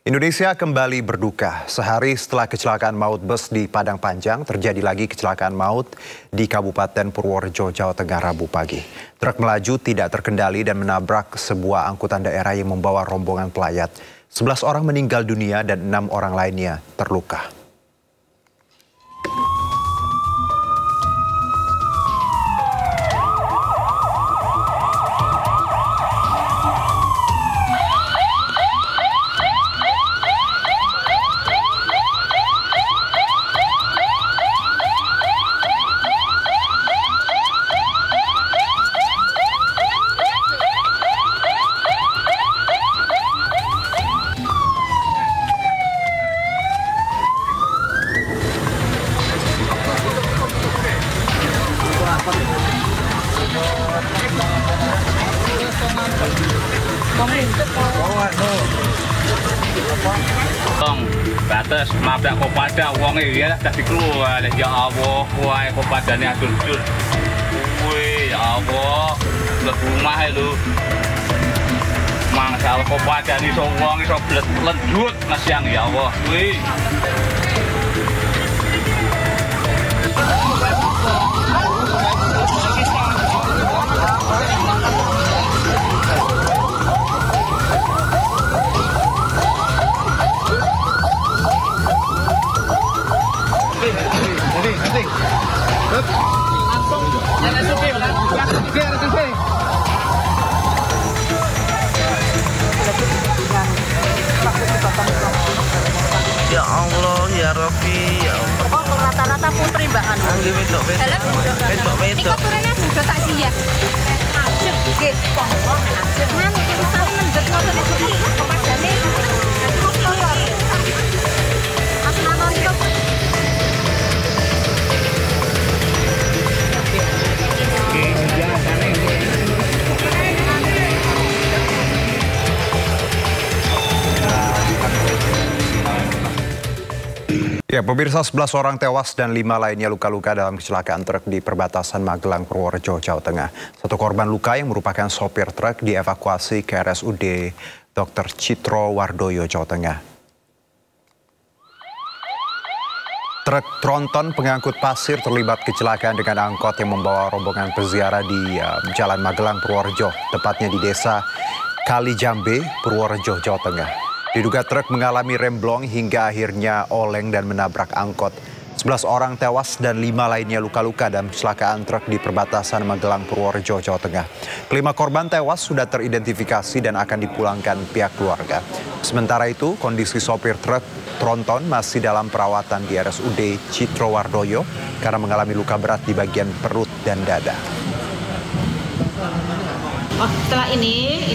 Indonesia kembali berduka. Sehari setelah kecelakaan maut bus di Padang Panjang, terjadi lagi kecelakaan maut di Kabupaten Purworejo, Jawa Tengah, Rabu pagi. Truk melaju tidak terkendali dan menabrak sebuah angkutan daerah yang membawa rombongan pelayat. 11 orang meninggal dunia dan 6 orang lainnya terluka. Batas mabrak kopada wong ya tadi keluar ya Allah wae kopadane adul-adul. Wih ya Allah ke rumah lu. Mangsal kopadane iso wong iso bledut nasiang ya Allah. Wih. Ya Allah, ya Rabbi, ya Allah. Oh, rata-rata putri Mbak Anu. Anggi wedok. Ikut turunnya sudah tak siap. Ajeng, nggih. Ajeng. Nang pisau mendhet ngoten iki. Kepadane. Asmana niku. Ya, pemirsa, 11 orang tewas dan 5 lainnya luka-luka dalam kecelakaan truk di perbatasan Magelang, Purworejo, Jawa Tengah. Satu korban luka yang merupakan sopir truk dievakuasi ke RSUD Dr. Citro Wardoyo, Jawa Tengah. Truk tronton pengangkut pasir terlibat kecelakaan dengan angkot yang membawa rombongan peziarah di Jalan Magelang, Purworejo, tepatnya di Desa Kalijambe, Purworejo, Jawa Tengah. Diduga truk mengalami remblong hingga akhirnya oleng dan menabrak angkot. 11 orang tewas dan 5 lainnya luka-luka dalam kecelakaan truk di perbatasan Magelang, Purworejo, Jawa Tengah. Kelima korban tewas sudah teridentifikasi dan akan dipulangkan pihak keluarga. Sementara itu, kondisi sopir truk tronton masih dalam perawatan di RSUD Citro Wardoyo karena mengalami luka berat di bagian perut dan dada. Setelah ini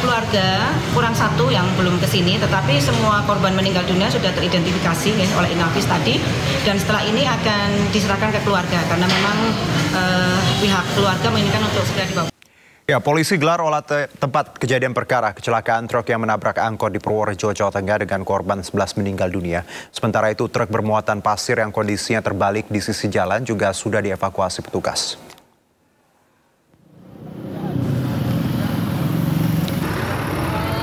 keluarga kurang satu yang belum ke sini, tetapi semua korban meninggal dunia sudah teridentifikasi oleh Inafis tadi, dan setelah ini akan diserahkan ke keluarga karena memang pihak keluarga menginginkan untuk segera dibawa. Ya, polisi gelar olah tempat kejadian perkara kecelakaan truk yang menabrak angkot di Purworejo, Jawa Tengah dengan korban 11 meninggal dunia. Sementara itu, truk bermuatan pasir yang kondisinya terbalik di sisi jalan juga sudah dievakuasi petugas.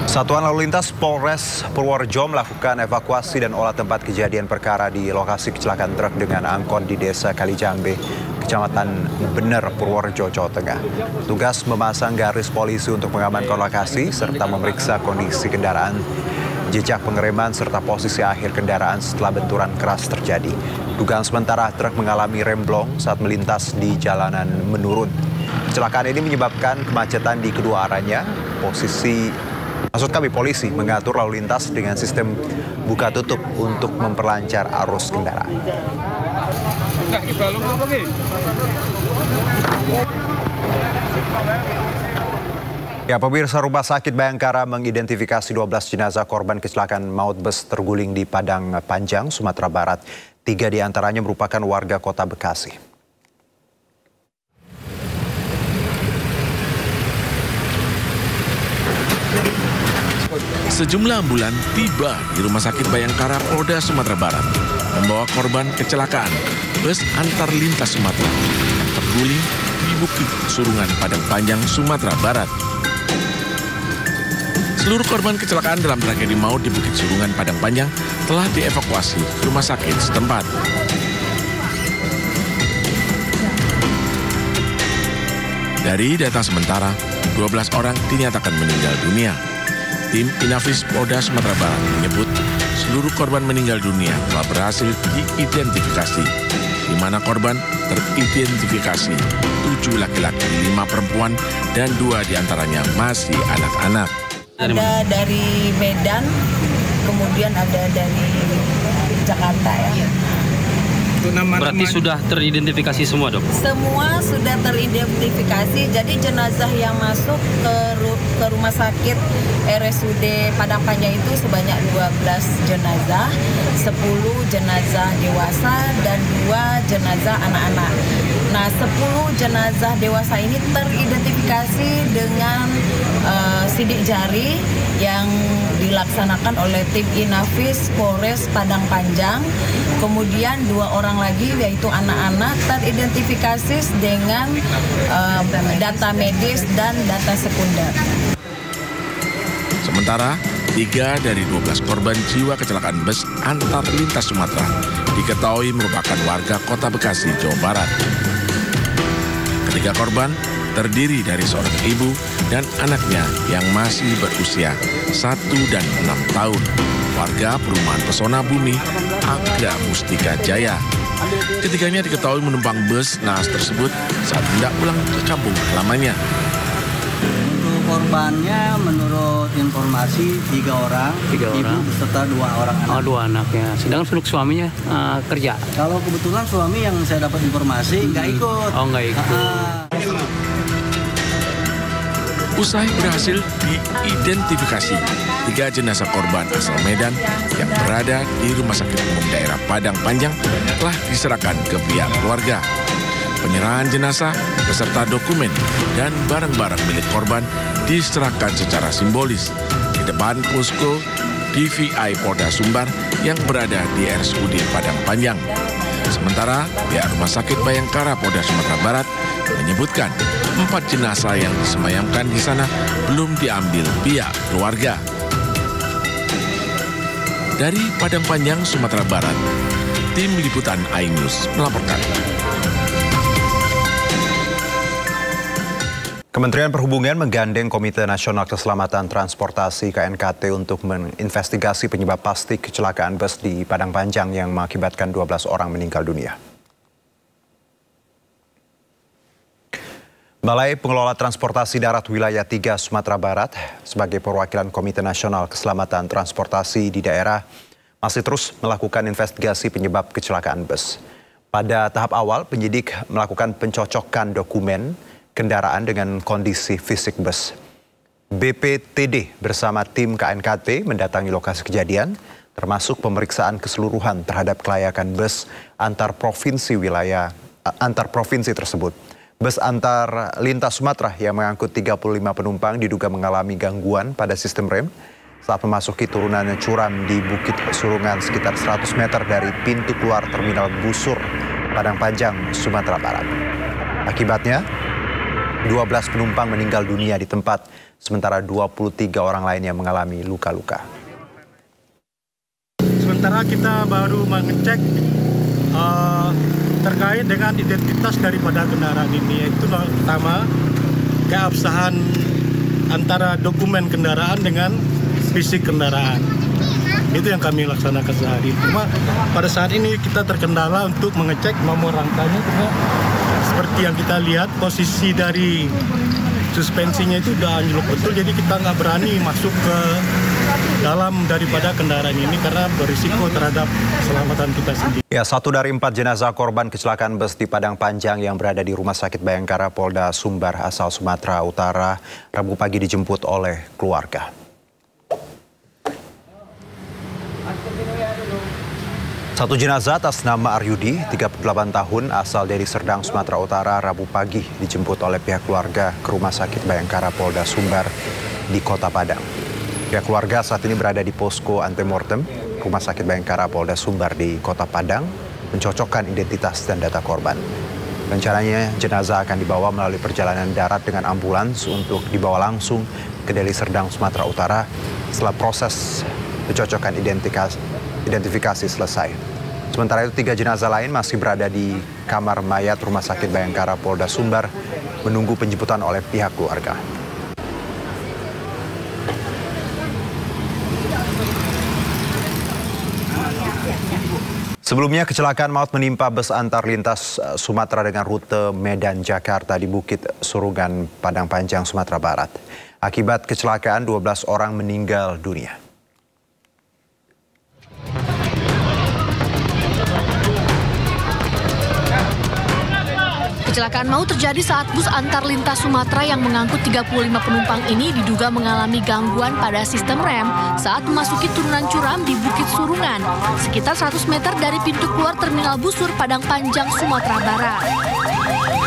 Satuan Lalu Lintas Polres Purworejo melakukan evakuasi dan olah tempat kejadian perkara di lokasi kecelakaan truk dengan angkot di Desa Kalijambe, Kecamatan Bener, Purworejo, Jawa Tengah. Tugas memasang garis polisi untuk mengamankan lokasi serta memeriksa kondisi kendaraan, jejak pengereman serta posisi akhir kendaraan setelah benturan keras terjadi. Dugaan sementara truk mengalami remblong saat melintas di jalanan menurun. Kecelakaan ini menyebabkan kemacetan di kedua arahnya. Polisi mengatur lalu lintas dengan sistem buka tutup untuk memperlancar arus kendaraan. Ya, pemirsa, Rumah Sakit Bayangkara mengidentifikasi 12 jenazah korban kecelakaan maut bus terguling di Padang Panjang, Sumatera Barat. 3 diantaranya merupakan warga Kota Bekasi. Sejumlah ambulan tiba di Rumah Sakit Bayangkara, Polda Sumatera Barat, membawa korban kecelakaan bus antar lintas Sumatera yang terguling di Bukit Surungan, Padang Panjang, Sumatera Barat. Seluruh korban kecelakaan dalam tragedi maut di Bukit Surungan, Padang Panjang telah dievakuasi ke rumah sakit setempat. Dari data sementara, 12 orang dinyatakan meninggal dunia. Tim Inafis Polda Sumatera Barat menyebut seluruh korban meninggal dunia telah berhasil diidentifikasi, di mana korban teridentifikasi 7 laki-laki, 5 perempuan, dan 2 diantaranya masih anak-anak. Ada dari Medan, kemudian ada dari Jakarta ya. Berarti sudah teridentifikasi semua, Dok? Semua sudah teridentifikasi, jadi jenazah yang masuk ke rumah sakit RSUD Padang Panjang itu sebanyak 12 jenazah, 10 jenazah dewasa dan 2 jenazah anak-anak. Nah, 10 jenazah dewasa ini teridentifikasi dengan sidik jari yang dilaksanakan oleh tim Inafis Polres Padang Panjang. Kemudian 2 orang lagi yaitu anak-anak teridentifikasi dengan data medis dan data sekunder. Sementara 3 dari 12 korban jiwa kecelakaan bus antar lintas Sumatera diketahui merupakan warga Kota Bekasi, Jawa Barat. Ketiga korban terdiri dari seorang ibu dan anaknya yang masih berusia 1 dan 6 tahun. Warga perumahan Pesona Bumi, Agra Mustika Jaya. Ketiganya diketahui menumpang bus naas tersebut saat hendak pulang ke kampung halamannya. Untuk korbannya menurut informasi 3 orang, ibu beserta 2 orang anak. 2 anaknya. Sedangkan untuk suaminya kerja? Kalau kebetulan suami yang saya dapat informasi nggak ikut. Oh, nggak ikut. Usai berhasil diidentifikasi, 3 jenazah korban asal Medan yang berada di Rumah Sakit Umum Daerah Padang Panjang telah diserahkan ke pihak keluarga. Penyerahan jenazah beserta dokumen dan barang-barang milik korban diserahkan secara simbolis di depan posko DVI Polda Sumbar yang berada di RSUD Padang Panjang. Sementara pihak Rumah Sakit Bayangkara Polda Sumatera Barat menyebutkan 4 jenazah yang disemayamkan di sana belum diambil pihak keluarga. Dari Padang Panjang, Sumatera Barat, tim liputan iNews melaporkan. Kementerian Perhubungan menggandeng Komite Nasional Keselamatan Transportasi KNKT untuk menginvestigasi penyebab pasti kecelakaan bus di Padang Panjang yang mengakibatkan 12 orang meninggal dunia. Balai Pengelola Transportasi Darat Wilayah 3 Sumatera Barat sebagai perwakilan Komite Nasional Keselamatan Transportasi di daerah masih terus melakukan investigasi penyebab kecelakaan bus. Pada tahap awal, penyidik melakukan pencocokan dokumen kendaraan dengan kondisi fisik bus. BPTD bersama tim KNKT mendatangi lokasi kejadian, termasuk pemeriksaan keseluruhan terhadap kelayakan bus antar provinsi tersebut. Bus antar lintas Sumatera yang mengangkut 35 penumpang diduga mengalami gangguan pada sistem rem saat memasuki turunan curam di Bukit Surungan sekitar 100 meter dari pintu keluar Terminal Busur, Padang Panjang, Sumatera Barat. Akibatnya, 12 penumpang meninggal dunia di tempat, sementara 23 orang lainnya mengalami luka-luka. Sementara kita baru mengecek terkait dengan identitas daripada kendaraan ini, yaitu pertama keabsahan antara dokumen kendaraan dengan fisik kendaraan. Itu yang kami laksanakan sehari. Cuma pada saat ini kita terkendala untuk mengecek nomor rangkanya, karena seperti yang kita lihat posisi dari suspensinya itu udah anjlok betul, jadi kita nggak berani masuk ke dalam daripada kendaraan ini karena berisiko terhadap keselamatan kita sendiri. Ya, 1 dari 4 jenazah korban kecelakaan bus di Padang Panjang yang berada di Rumah Sakit Bayangkara Polda Sumbar asal Sumatera Utara Rabu pagi dijemput oleh keluarga. Satu jenazah atas nama Aryudi, 38 tahun, asal dari Serdang, Sumatera Utara, Rabu pagi dijemput oleh pihak keluarga ke Rumah Sakit Bayangkara Polda Sumbar di Kota Padang. Pihak keluarga saat ini berada di posko antemortem Rumah Sakit Bayangkara Polda Sumbar di Kota Padang, mencocokkan identitas dan data korban. Rencananya jenazah akan dibawa melalui perjalanan darat dengan ambulans untuk dibawa langsung ke Deli Serdang, Sumatera Utara setelah proses pencocokan identifikasi selesai. Sementara itu 3 jenazah lain masih berada di kamar mayat Rumah Sakit Bayangkara Polda Sumbar menunggu penjemputan oleh pihak keluarga. Sebelumnya kecelakaan maut menimpa bus antar lintas Sumatera dengan rute Medan Jakarta di Bukit Surungan, Padang Panjang, Sumatera Barat. Akibat kecelakaan 12 orang meninggal dunia. Kecelakaan maut terjadi saat bus antar lintas Sumatera yang mengangkut 35 penumpang ini diduga mengalami gangguan pada sistem rem saat memasuki turunan curam di Bukit Surungan, sekitar 100 meter dari pintu keluar Terminal Busur, Padang Panjang, Sumatera Barat.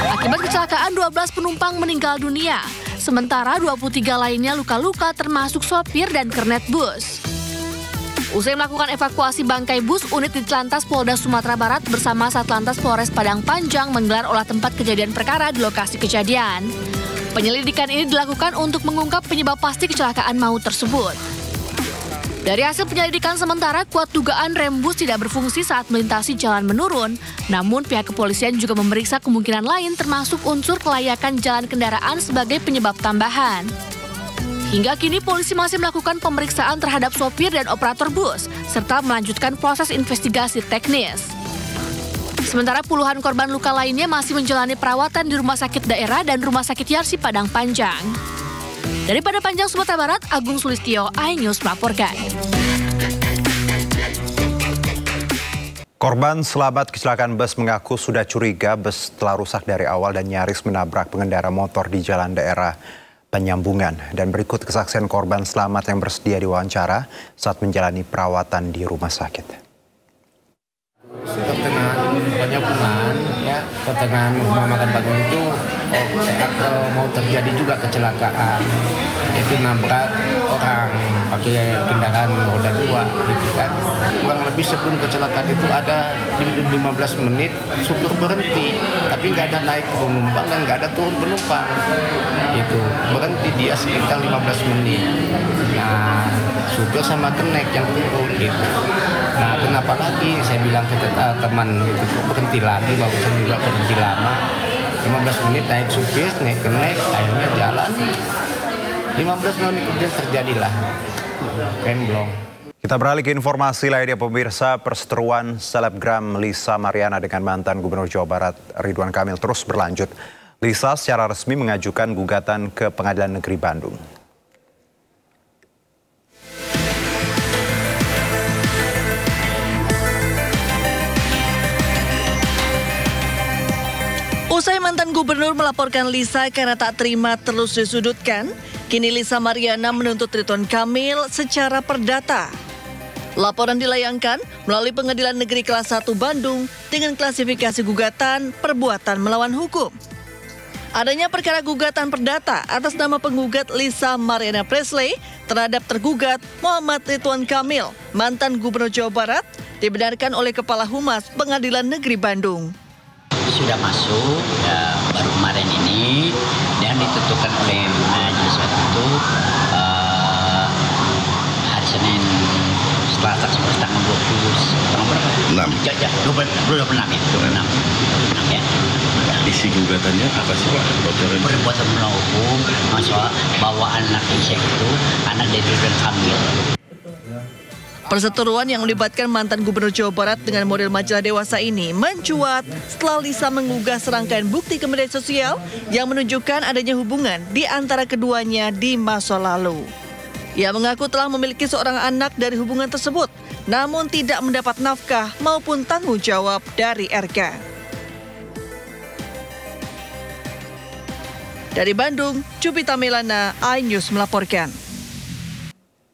Akibat kecelakaan 12 penumpang meninggal dunia, sementara 23 lainnya luka-luka termasuk sopir dan kernet bus. Usai melakukan evakuasi bangkai bus, unit Ditlantas Polda Sumatera Barat bersama Satlantas Polres Padang Panjang menggelar olah tempat kejadian perkara di lokasi kejadian. Penyelidikan ini dilakukan untuk mengungkap penyebab pasti kecelakaan maut tersebut. Dari hasil penyelidikan sementara, kuat dugaan rem bus tidak berfungsi saat melintasi jalan menurun. Namun pihak kepolisian juga memeriksa kemungkinan lain termasuk unsur kelayakan jalan kendaraan sebagai penyebab tambahan. Hingga kini polisi masih melakukan pemeriksaan terhadap sopir dan operator bus, serta melanjutkan proses investigasi teknis. Sementara puluhan korban luka lainnya masih menjalani perawatan di rumah sakit daerah dan rumah sakit Yarsi Padang Panjang. Dari Padang Panjang, Sumatera Barat, Agung Sulistyo, iNews melaporkan. Korban selamat kecelakaan bus mengaku sudah curiga bus telah rusak dari awal dan nyaris menabrak pengendara motor di jalan daerah Penyambungan. Dan berikut kesaksian korban selamat yang bersedia diwawancara saat menjalani perawatan di rumah sakit. Pertengahan Penyambungan, ya, pertengahan rumah makan Bagong itu mau terjadi juga kecelakaan. Itu nabrak orang pakai kendaraan roda 2, gitu kan. Kurang lebih sebelum kecelakaan itu ada 15 menit supir berhenti, tapi nggak ada naik penumpang dan nggak ada turun penumpang. Itu berhenti dia sekitar 15 menit. Nah, supir sama kenek yang turun gitu. Nah, kenapa lagi? Saya bilang ke teman itu berhenti lagi, bagusan juga berhenti lama. 15 menit naik supir, naik kenek, akhirnya jalan. 15 menit kemudian terjadilah remblong. Kita beralih ke informasi lainnya, pemirsa. Perseteruan selebgram Lisa Mariana dengan mantan Gubernur Jawa Barat Ridwan Kamil terus berlanjut. Lisa secara resmi mengajukan gugatan ke Pengadilan Negeri Bandung. Usai mantan gubernur melaporkan Lisa karena tak terima terus disudutkan, kini Lisa Mariana menuntut Ridwan Kamil secara perdata. Laporan dilayangkan melalui Pengadilan Negeri Kelas 1 Bandung dengan klasifikasi gugatan perbuatan melawan hukum. Adanya perkara gugatan perdata atas nama penggugat Lisa Mariana Presley terhadap tergugat Muhammad Ridwan Kamil, mantan Gubernur Jawa Barat, dibenarkan oleh Kepala Humas Pengadilan Negeri Bandung. Sudah masuk baru kemarin ini dan ditentukan oleh majelis itu hari Senin setelah saksi tanggal 26 ya. Isi gugatannya apa sih Pak? Perbuatan melawan hukum, masalah bawa anak Isya itu anak dari Ridwan Kamil. Perseteruan yang melibatkan mantan Gubernur Jawa Barat dengan model majalah dewasa ini mencuat setelah Lisa menggugah serangkaian bukti ke media sosial yang menunjukkan adanya hubungan di antara keduanya di masa lalu. Ia mengaku telah memiliki seorang anak dari hubungan tersebut, namun tidak mendapat nafkah maupun tanggung jawab dari RK. Dari Bandung, Jupita Melana, iNews melaporkan.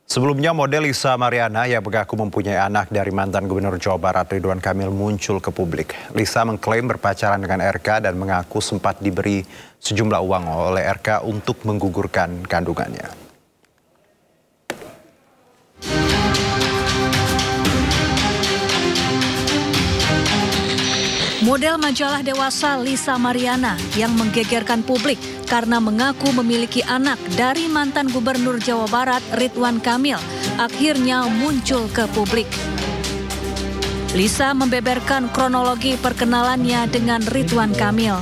Sebelumnya model Lisa Mariana yang mengaku mempunyai anak dari mantan Gubernur Jawa Barat Ridwan Kamil muncul ke publik. Lisa mengklaim berpacaran dengan RK dan mengaku sempat diberi sejumlah uang oleh RK untuk menggugurkan kandungannya. Model majalah dewasa Lisa Mariana yang menggegerkan publik karena mengaku memiliki anak dari mantan Gubernur Jawa Barat Ridwan Kamil akhirnya muncul ke publik. Lisa membeberkan kronologi perkenalannya dengan Ridwan Kamil.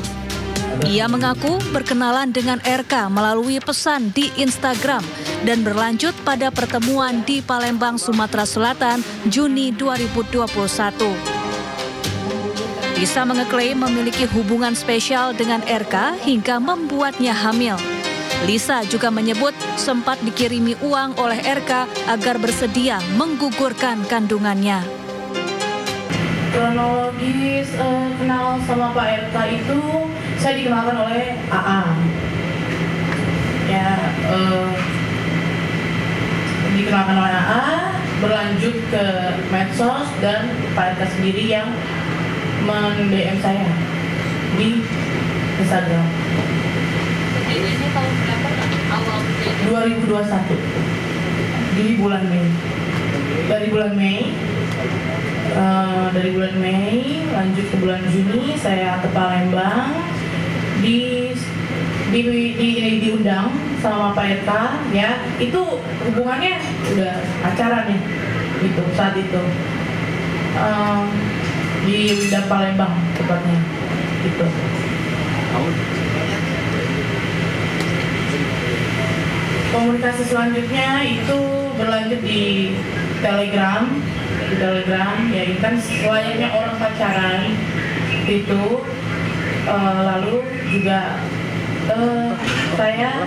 Ia mengaku berkenalan dengan RK melalui pesan di Instagram dan berlanjut pada pertemuan di Palembang, Sumatera Selatan, Juni 2021. Lisa mengeklaim memiliki hubungan spesial dengan RK hingga membuatnya hamil. Lisa juga menyebut sempat dikirimi uang oleh RK agar bersedia menggugurkan kandungannya. Kronologis kenal sama Pak RK itu saya dikenalkan oleh AA. Ya, dikenalkan oleh AA, berlanjut ke medsos dan Pak RK sendiri yang men-DM saya di Instagram. Ini tahun berapa awal 2021 di bulan Mei. Dari bulan Mei lanjut ke bulan Juni saya ke Palembang diundang sama Pak RK, ya itu hubungannya udah pacaran nih gitu saat itu. Di Winda Palembang tepatnya gitu. Komunikasi selanjutnya itu berlanjut di Telegram ya kan selayaknya orang pacaran itu. Lalu juga saya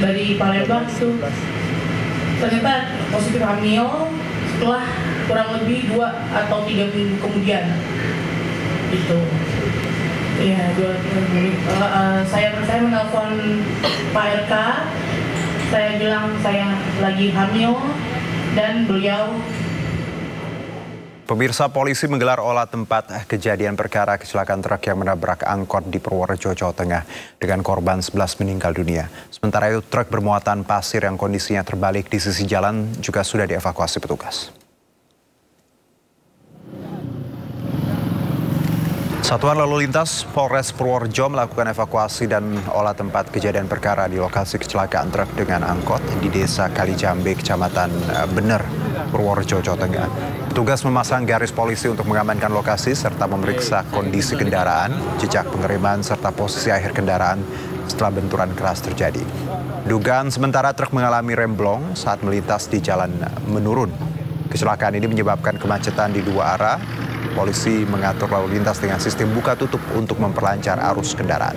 dari Palembang itu ternyata positif hamil setelah kurang lebih 2 atau 3 minggu kemudian itu. Ya, saya menelpon Pak RK, saya bilang saya lagi hamil dan beliau. Pemirsa, polisi menggelar olah tempat kejadian perkara kecelakaan truk yang menabrak angkot di Purworejo, Jawa Tengah dengan korban 11 meninggal dunia. Sementara itu truk bermuatan pasir yang kondisinya terbalik di sisi jalan juga sudah dievakuasi petugas. Satuan Lalu Lintas Polres Purworejo melakukan evakuasi dan olah tempat kejadian perkara di lokasi kecelakaan truk dengan angkot di Desa Kalijambe, Kecamatan Bener, Purworejo, Jawa Tengah. Petugas memasang garis polisi untuk mengamankan lokasi serta memeriksa kondisi kendaraan, jejak pengereman serta posisi akhir kendaraan setelah benturan keras terjadi. Dugaan sementara truk mengalami remblong saat melintas di jalan menurun. Kecelakaan ini menyebabkan kemacetan di 2 arah. Polisi mengatur lalu lintas dengan sistem buka tutup untuk memperlancar arus kendaraan.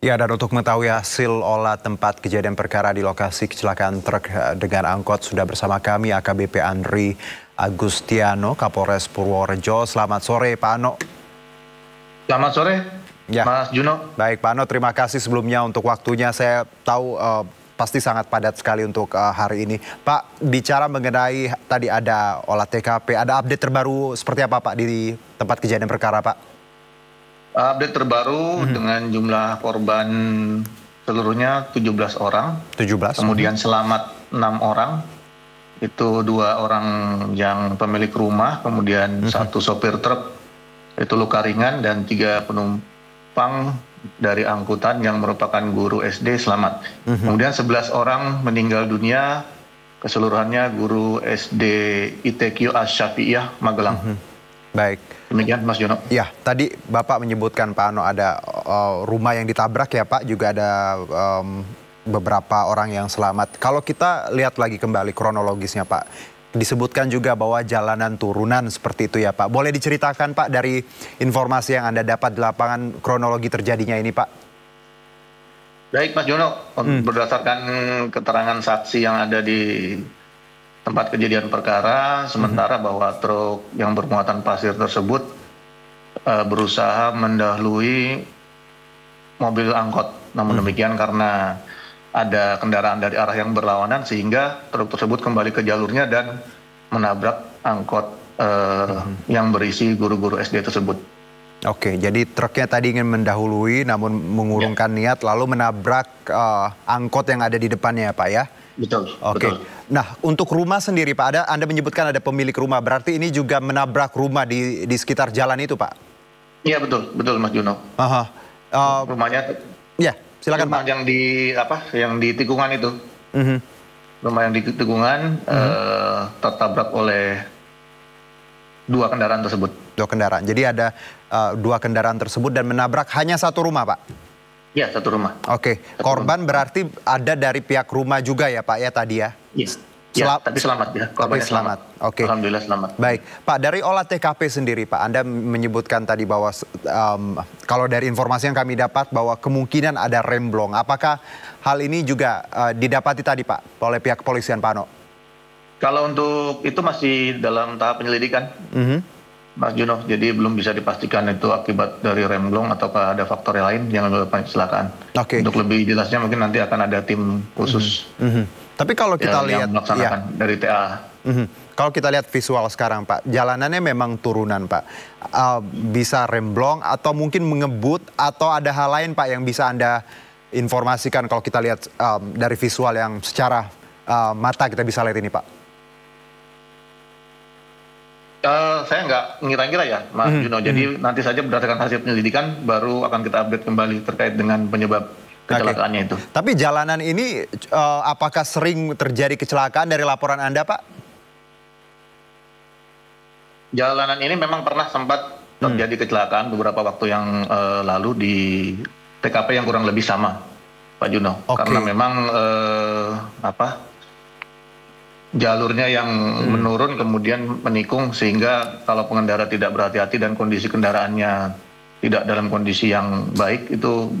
Ya, dan untuk mengetahui hasil olah tempat kejadian perkara di lokasi kecelakaan truk dengan angkot sudah bersama kami AKBP Andri Agustiano, Kapolres Purworejo. Selamat sore, Pak Ano. Selamat sore. Ya. Mas Juno. Baik, Pak Ano, terima kasih sebelumnya untuk waktunya. Saya tahu pasti sangat padat sekali untuk hari ini. Pak, bicara mengenai tadi ada olah TKP, ada update terbaru seperti apa Pak di tempat kejadian perkara, Pak? Update terbaru dengan jumlah korban seluruhnya 17 orang. 17. Kemudian selamat 6 orang. Itu 2 orang yang pemilik rumah, kemudian 1 sopir truk itu luka ringan dan 3 penumpang dari angkutan yang merupakan guru SD selamat. Kemudian 11 orang meninggal dunia, keseluruhannya guru SD ITQ Asy-Syafi'iyah Magelang. Baik. Demikian Mas Jono. Ya, tadi Bapak menyebutkan Pak Ano ada rumah yang ditabrak ya Pak, juga ada beberapa orang yang selamat. Kalau kita lihat lagi kembali kronologisnya Pak, disebutkan juga bahwa jalanan turunan seperti itu ya Pak. Boleh diceritakan Pak dari informasi yang Anda dapat di lapangan kronologi terjadinya ini Pak? Baik Mas Jono, berdasarkan keterangan saksi yang ada di tempat kejadian perkara, sementara bahwa truk yang bermuatan pasir tersebut berusaha mendahului mobil angkot. Namun demikian karena ada kendaraan dari arah yang berlawanan sehingga truk tersebut kembali ke jalurnya dan menabrak angkot yang berisi guru-guru SD tersebut. Oke, jadi truknya tadi ingin mendahului namun mengurungkan niat lalu menabrak angkot yang ada di depannya ya Pak ya? Betul. Oke. Betul. Nah, untuk rumah sendiri Pak, Anda menyebutkan ada pemilik rumah, berarti ini juga menabrak rumah di sekitar jalan itu Pak? Iya betul Mas Juno. Rumahnya. Ya, silakan rumah Pak. Yang di tikungan itu. Rumah yang di tikungan tertabrak oleh 2 kendaraan tersebut. 2 kendaraan. Jadi ada 2 kendaraan tersebut dan menabrak hanya 1 rumah Pak? Ya, 1 rumah. Oke, korban berarti ada dari pihak rumah juga ya Pak ya tadi ya? Iya, tapi selamat ya, korbannya selamat. Oke. Alhamdulillah selamat. Baik, Pak, dari olah TKP sendiri Pak, Anda menyebutkan tadi bahwa kalau dari informasi yang kami dapat bahwa kemungkinan ada remblong. Apakah hal ini juga didapati tadi Pak oleh pihak kepolisian Pak Ano? Kalau untuk itu masih dalam tahap penyelidikan. Mas Juno, jadi belum bisa dipastikan itu akibat dari remblong ataukah ada faktor lain yang menyebabkan kecelakaan. Untuk lebih jelasnya mungkin nanti akan ada tim khusus. Tapi kalau kita lihat yang melaksanakan dari TA. Kalau kita lihat visual sekarang Pak, jalanannya memang turunan Pak. Bisa remblong atau mungkin mengebut atau ada hal lain Pak yang bisa Anda informasikan kalau kita lihat dari visual yang secara mata kita bisa lihat ini Pak? Saya nggak ngira-ngira ya Mas Juno, jadi nanti saja berdasarkan hasil penyelidikan baru akan kita update kembali terkait dengan penyebab kecelakaannya itu. Tapi jalanan ini apakah sering terjadi kecelakaan dari laporan Anda Pak? Jalanan ini memang pernah sempat terjadi kecelakaan beberapa waktu yang lalu di TKP yang kurang lebih sama Pak Juno. Karena memang jalurnya yang menurun kemudian menikung sehingga kalau pengendara tidak berhati-hati dan kondisi kendaraannya tidak dalam kondisi yang baik itu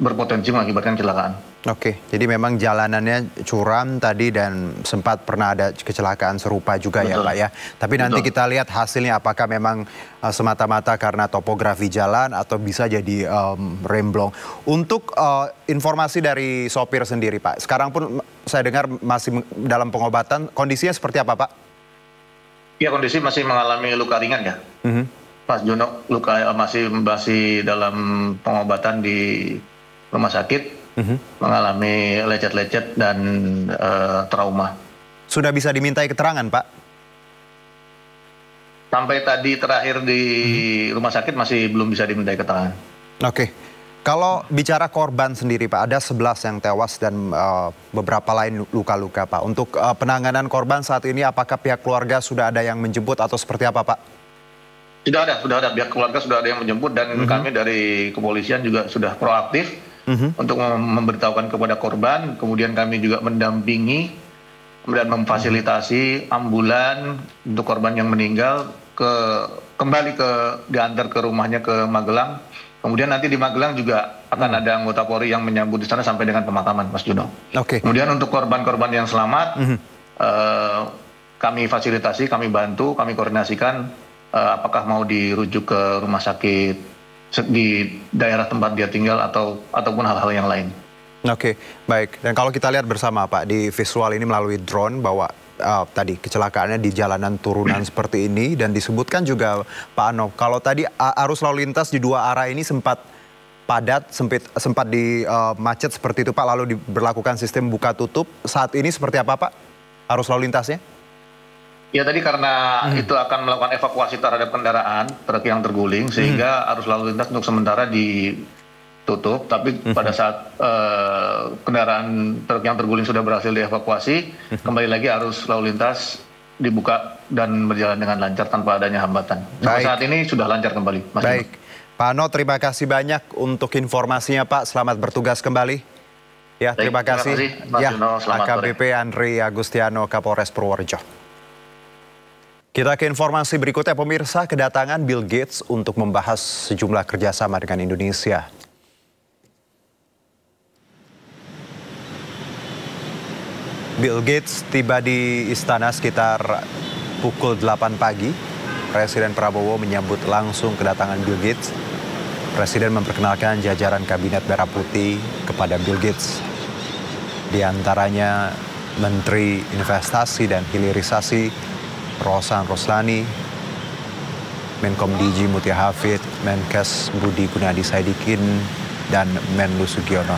berpotensi mengakibatkan kecelakaan. Oke, jadi memang jalanannya curam tadi dan sempat pernah ada kecelakaan serupa juga ya Pak ya. Tapi nanti kita lihat hasilnya apakah memang semata-mata karena topografi jalan atau bisa jadi remblong. Untuk informasi dari sopir sendiri Pak, sekarang pun saya dengar masih dalam pengobatan, kondisinya seperti apa Pak? Ya, kondisi masih mengalami luka ringan ya. Mas Juno, luka masih dalam pengobatan di rumah sakit. Mengalami lecet-lecet dan trauma. Sudah bisa dimintai keterangan Pak? Sampai tadi terakhir di rumah sakit masih belum bisa dimintai keterangan. Oke, kalau bicara korban sendiri Pak, ada 11 yang tewas dan beberapa lain luka-luka Pak. Untuk penanganan korban saat ini apakah pihak keluarga sudah ada yang menjemput atau seperti apa Pak? Sudah ada, pihak keluarga sudah ada yang menjemput dan kami dari kepolisian juga sudah proaktif untuk memberitahukan kepada korban, kemudian kami juga mendampingi dan memfasilitasi ambulan untuk korban yang meninggal kembali diantar ke rumahnya ke Magelang. Kemudian nanti di Magelang juga akan ada anggota Polri yang menyambut di sana sampai dengan pemakaman, Mas Juno. Kemudian untuk korban-korban yang selamat, kami fasilitasi, kami bantu, kami koordinasikan apakah mau dirujuk ke rumah sakit di daerah tempat dia tinggal ataupun hal-hal yang lain. Oke, baik. Dan kalau kita lihat bersama Pak di visual ini melalui drone bahwa tadi kecelakaannya di jalanan turunan seperti ini dan disebutkan juga Pak Ano, kalau tadi arus lalu lintas di 2 arah ini sempat padat, sempat di macet seperti itu Pak, lalu diberlakukan sistem buka tutup. Saat ini seperti apa Pak arus lalu lintasnya? Ya tadi karena itu akan melakukan evakuasi terhadap kendaraan truk yang terguling sehingga arus lalu lintas untuk sementara ditutup. Tapi pada saat kendaraan truk yang terguling sudah berhasil dievakuasi, kembali lagi arus lalu lintas dibuka dan berjalan dengan lancar tanpa adanya hambatan. Sampai saat ini sudah lancar kembali. Baik, Pak Ano, terima kasih banyak untuk informasinya Pak. Selamat bertugas kembali. Ya, terima kasih. Ya, AKBP Andri Agustiano, Kapolres Purworejo. Kita ke informasi berikutnya pemirsa, kedatangan Bill Gates untuk membahas sejumlah kerjasama dengan Indonesia. Bill Gates tiba di istana sekitar pukul 8 pagi. Presiden Prabowo menyambut langsung kedatangan Bill Gates. Presiden memperkenalkan jajaran kabinet merah putih kepada Bill Gates. Di antaranya Menteri Investasi dan Hilirisasi Rosan Roslani, Menkom DG Mutia Hafid, Menkes Budi Gunadi Saidikin, dan Menlu Sugiono.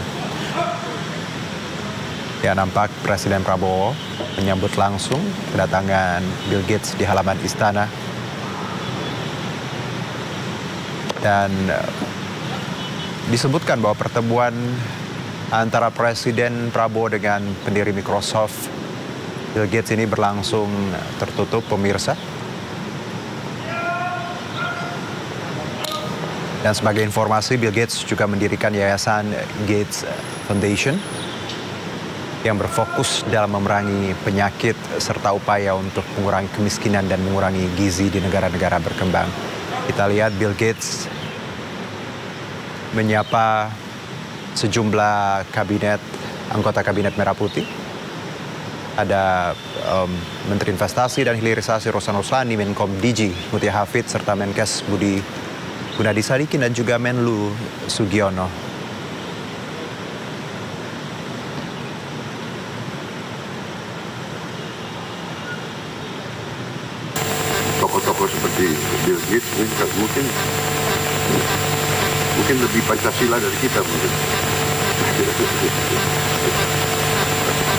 Ya, nampak Presiden Prabowo menyambut langsung kedatangan Bill Gates di halaman istana. Dan disebutkan bahwa pertemuan antara Presiden Prabowo dengan pendiri Microsoft Bill Gates ini berlangsung tertutup, pemirsa. Dan sebagai informasi, Bill Gates juga mendirikan yayasan Gates Foundation yang berfokus dalam memerangi penyakit serta upaya untuk mengurangi kemiskinan dan mengurangi gizi di negara-negara berkembang. Kita lihat Bill Gates menyapa sejumlah anggota kabinet Merah Putih. Ada Menteri Investasi dan Hilirisasi Rosan Roslani, Menkom Digi Mutia Hafid, serta Menkes Budi Gunadi Sadikin dan juga Menlu Sugiono. Tokoh-tokoh seperti Bill Gates mungkin lebih Pancasila dari kita mungkin.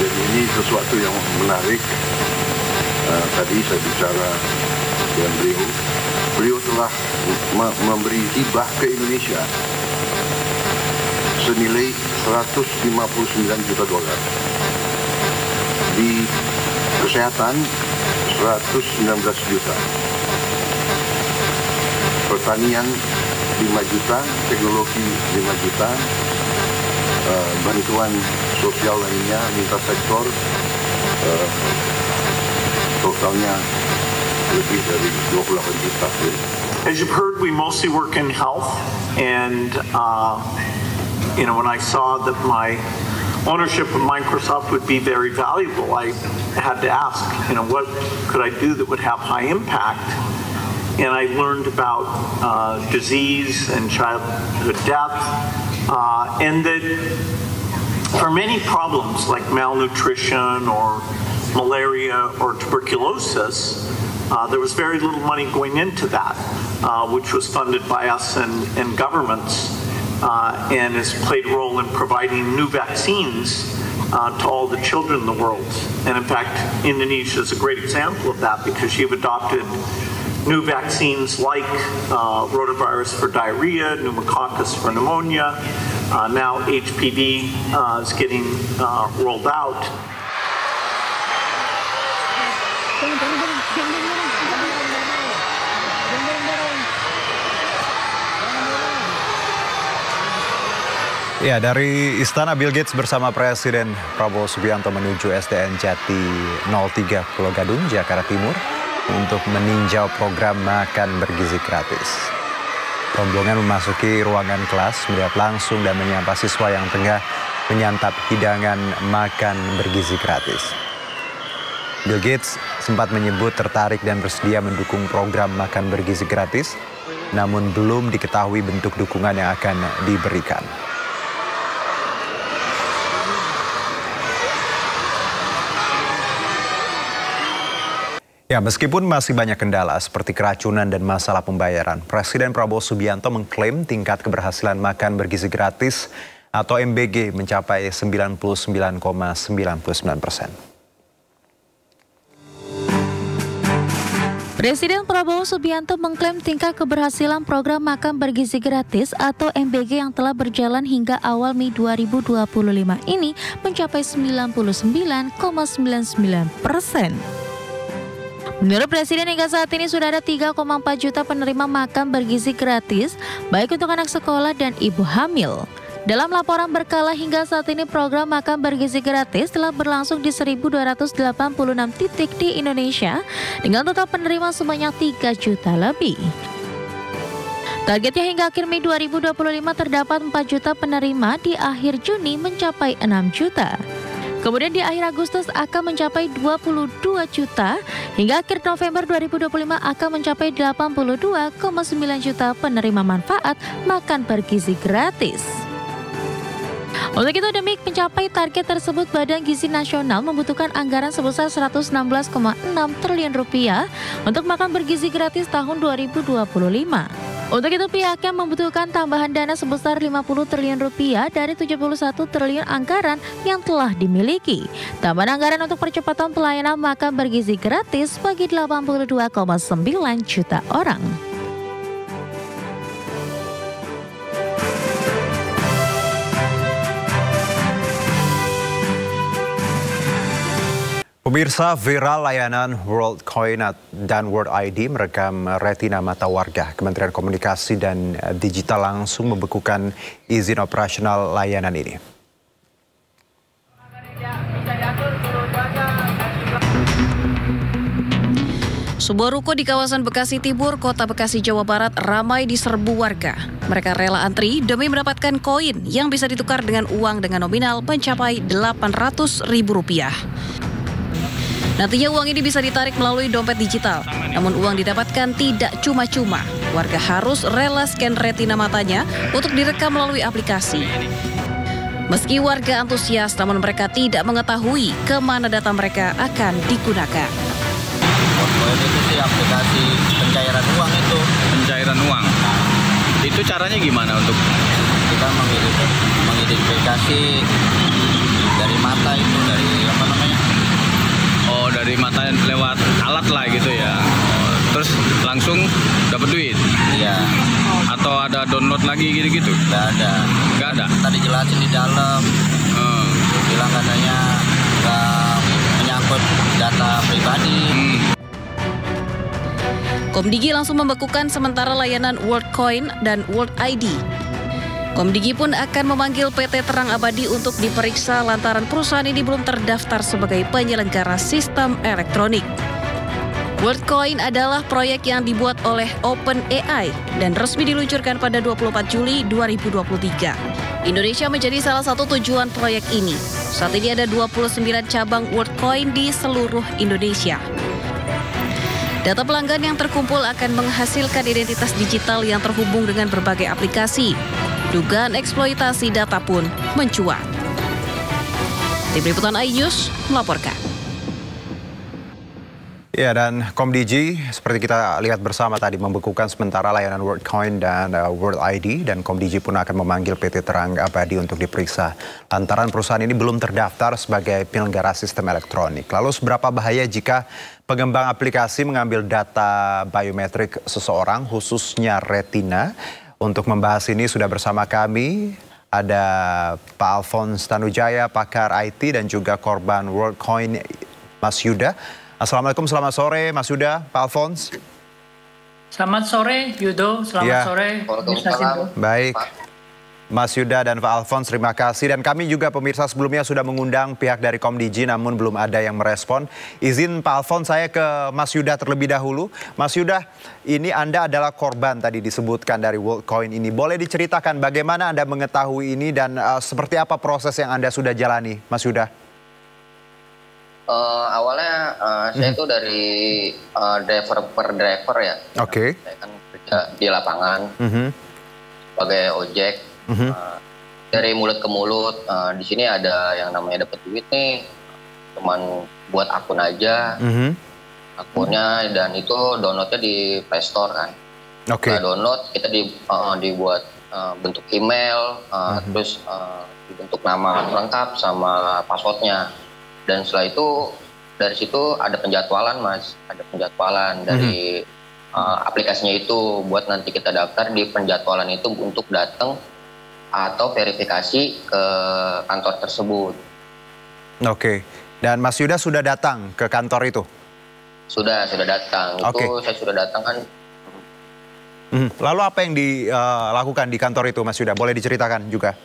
Jadi ini sesuatu yang menarik. Tadi saya bicara dengan beliau telah memberi hibah ke Indonesia senilai 159 juta dolar. Di kesehatan 119 juta. Pertanian 5 juta, teknologi 5 juta, bantuan sosial lainnya, lintas sektor, totalnya lebih dari 28 juta. As you've heard, we mostly work in health, and when I saw that my ownership of Microsoft would be very valuable, I had to ask, what could I do that would have high impact? And I learned about disease and childhood death, and that for many problems like malnutrition or malaria or tuberculosis, there was very little money going into that, which was funded by us and governments, and has played a role in providing new vaccines to all the children in the world. And in fact, Indonesia is a great example of that, because you've adopted new vaccines like rotavirus for diarrhea, pneumococcus for pneumonia, now HPV is getting rolled out. Ya, dari Istana, Bill Gates bersama Presiden Prabowo Subianto menuju SDN Jati 03 Pulau Gadung, Jakarta Timur untuk meninjau program makan bergizi gratis. Rombongan memasuki ruangan kelas, melihat langsung dan menyapa siswa yang tengah menyantap hidangan makan bergizi gratis. Bill Gates sempat menyebut tertarik dan bersedia mendukung program makan bergizi gratis, namun belum diketahui bentuk dukungan yang akan diberikan. Ya, meskipun masih banyak kendala seperti keracunan dan masalah pembayaran, Presiden Prabowo Subianto mengklaim tingkat keberhasilan makan bergizi gratis atau MBG mencapai 99,99%. Presiden Prabowo Subianto mengklaim tingkat keberhasilan program makan bergizi gratis atau MBG yang telah berjalan hingga awal Mei 2025 ini mencapai 99,99%. Menurut Presiden, hingga saat ini sudah ada 3,4 juta penerima makan bergizi gratis, baik untuk anak sekolah dan ibu hamil. Dalam laporan berkala hingga saat ini, program makan bergizi gratis telah berlangsung di 1.286 titik di Indonesia, dengan total penerima sebanyak 3 juta lebih. Targetnya hingga akhir Mei 2025 terdapat 4 juta penerima, di akhir Juni mencapai 6 juta. Kemudian di akhir Agustus akan mencapai 22 juta, hingga akhir November 2025 akan mencapai 82,9 juta penerima manfaat makan bergizi gratis. Untuk itu, demi mencapai target tersebut, Badan Gizi Nasional membutuhkan anggaran sebesar 116,6 triliun rupiah untuk makan bergizi gratis tahun 2025. Untuk itu pihaknya membutuhkan tambahan dana sebesar 50 triliun rupiah dari 71 triliun anggaran yang telah dimiliki. Tambahan anggaran untuk percepatan pelayanan makan bergizi gratis bagi 82,9 juta orang. Pemirsa, viral layanan WorldCoin dan World ID merekam retina mata warga. Kementerian Komunikasi dan Digital langsung membekukan izin operasional layanan ini. Sebuah ruko di kawasan Bekasi Timur, Kota Bekasi, Jawa Barat ramai diserbu warga. Mereka rela antri demi mendapatkan koin yang bisa ditukar dengan uang dengan nominal mencapai Rp800.000. Nantinya uang ini bisa ditarik melalui dompet digital. Namun uang didapatkan tidak cuma-cuma. Warga harus rela scan retina matanya untuk direkam melalui aplikasi. Meski warga antusias, namun mereka tidak mengetahui kemana data mereka akan digunakan. WorldCoin itu sih aplikasi pencairan uang itu. Pencairan uang. Itu caranya gimana untuk? Kita mengidentifikasi dari mata itu, dari apa namanya? Oh, dari mata lewat alat lah gitu ya. Oh, terus langsung dapat duit? Iya. Atau ada download lagi gitu-gitu? Nggak ada. Nggak ada? Tadi jelasin di dalam. Bilang katanya nggak menyangkut data pribadi. Komdigi langsung membekukan sementara layanan WorldCoin dan World ID. Komdigi pun akan memanggil PT Terang Abadi untuk diperiksa lantaran perusahaan ini belum terdaftar sebagai penyelenggara sistem elektronik. WorldCoin adalah proyek yang dibuat oleh OpenAI dan resmi diluncurkan pada 24 Juli 2023. Indonesia menjadi salah satu tujuan proyek ini. Saat ini ada 29 cabang WorldCoin di seluruh Indonesia. Data pelanggan yang terkumpul akan menghasilkan identitas digital yang terhubung dengan berbagai aplikasi. Dugaan eksploitasi data pun mencuat. Tim Liputan iNews melaporkan. Ya, dan Komdigi seperti kita lihat bersama tadi membekukan sementara layanan WorldCoin dan World ID, dan Komdigi pun akan memanggil PT Terang Abadi untuk diperiksa lantaran perusahaan ini belum terdaftar sebagai penyelenggara sistem elektronik. Lalu seberapa bahaya jika pengembang aplikasi mengambil data biometrik seseorang khususnya retina? Untuk membahas ini sudah bersama kami ada Pak Alphonse Tanujaya, pakar IT dan juga korban WorldCoin, Mas Yuda. Assalamualaikum, selamat sore Mas Yuda, Pak Alphonse. Selamat sore Yudo, selamat sore. Baik, Mas Yuda dan Pak Alphonse, terima kasih. Dan kami juga pemirsa sebelumnya sudah mengundang pihak dari Komdigi namun belum ada yang merespon. Izin Pak Alphonse saya ke Mas Yuda terlebih dahulu. Mas Yuda, ini Anda adalah korban tadi disebutkan dari WorldCoin ini. Boleh diceritakan bagaimana Anda mengetahui ini dan seperti apa proses yang Anda sudah jalani, Mas Yuda? Awalnya saya itu dari driver per driver ya. Oke. Saya kan kerja di lapangan sebagai ojek. Dari mulut ke mulut, di sini ada yang namanya dapat duit nih, cuman buat akun aja, akunnya, dan itu downloadnya di Play Store kan. Oke. Nah, download kita dibuat bentuk email, terus dibentuk nama lengkap sama passwordnya, dan setelah itu dari situ ada penjadwalan Mas, ada penjadwalan dari aplikasinya itu buat nanti kita daftar di penjadwalan itu untuk datang atau verifikasi ke kantor tersebut. Oke. Dan Mas Yuda sudah datang ke kantor itu? Sudah datang. Oke. Itu saya sudah datang kan. Lalu apa yang dilakukan di kantor itu Mas Yuda? Boleh diceritakan juga?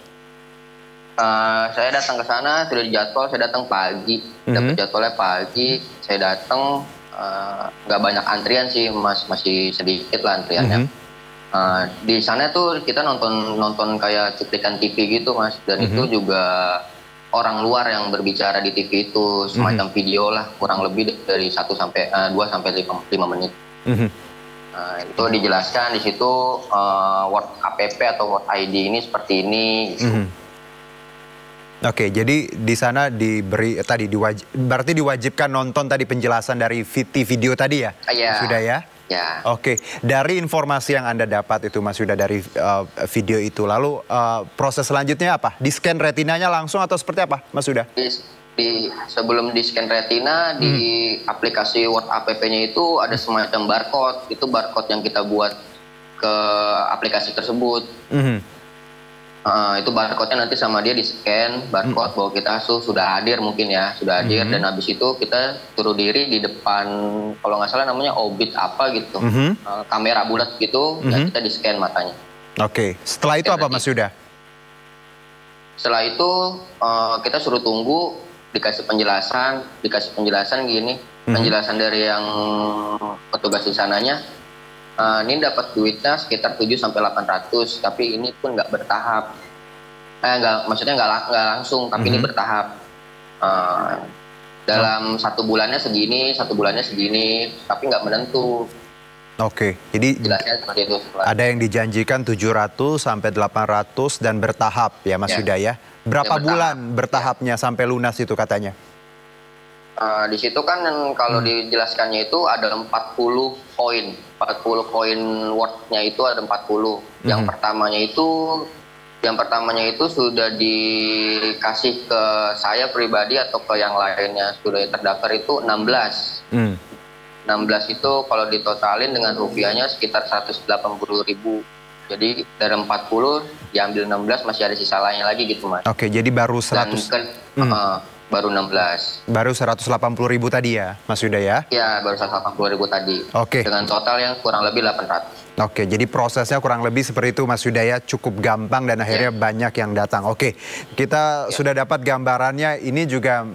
Saya datang ke sana, sudah dijadwal, saya datang pagi. Dapat jadwalnya pagi, saya datang, nggak banyak antrian sih Mas, masih sedikit lah antriannya. Di sana tuh kita nonton kayak cuplikan TV gitu Mas, dan itu juga orang luar yang berbicara di TV itu, semacam video lah, kurang lebih dari 2 sampai 5 menit. Itu dijelaskan di situ World KPP atau World ID ini seperti ini. Gitu. Oke, jadi di sana diberi berarti diwajibkan nonton tadi penjelasan dari video tadi ya? Iya. Sudah ya? Ya. Oke, dari informasi yang Anda dapat itu Mas Yuda dari video itu, lalu proses selanjutnya apa? Di-scan retinanya langsung atau seperti apa Mas Yuda? Sebelum di-scan retina, di aplikasi Word App-nya itu ada semacam barcode. Itu barcode yang kita buat ke aplikasi tersebut. Itu barcode-nya nanti sama dia di-scan, barcode bahwa kita sudah hadir mungkin ya, sudah hadir. Dan habis itu kita suruh diri di depan, kalau nggak salah namanya Obit apa gitu, kamera bulat gitu, dan kita di-scan matanya. Oke, setelah itu apa Mas Yuda? Setelah itu kita suruh tunggu, dikasih penjelasan gini, penjelasan dari yang petugas di sananya, ini dapat duitnya sekitar 700-800, tapi ini pun nggak bertahap. Maksudnya nggak langsung, tapi ini bertahap. Dalam 1 bulannya segini, 1 bulannya segini, tapi nggak menentu. Oke, jadi itu, ada yang dijanjikan 700 sampai 800 dan bertahap ya Mas Yuda ya. Berapa bulan bertahapnya sampai lunas itu katanya? Di situ kan kalau dijelaskannya itu ada 40 poin. 40 poin Word-nya itu ada 40. Yang pertamanya itu sudah dikasih ke saya pribadi atau ke yang lainnya sudah terdaftar itu 16. 16 itu kalau ditotalin dengan rupiahnya sekitar 180.000. Jadi dari 40 diambil 16 masih ada sisa lainnya lagi gitu Mas. Oke, jadi baru 100. Baru 16. Baru 180.000 tadi ya Mas Yuda ya? Ya, baru 180.000 tadi. Oke. Dengan total yang kurang lebih 800. Oke, jadi prosesnya kurang lebih seperti itu Mas Yuda ya, cukup gampang dan akhirnya banyak yang datang. Oke, kita sudah dapat gambarannya, ini juga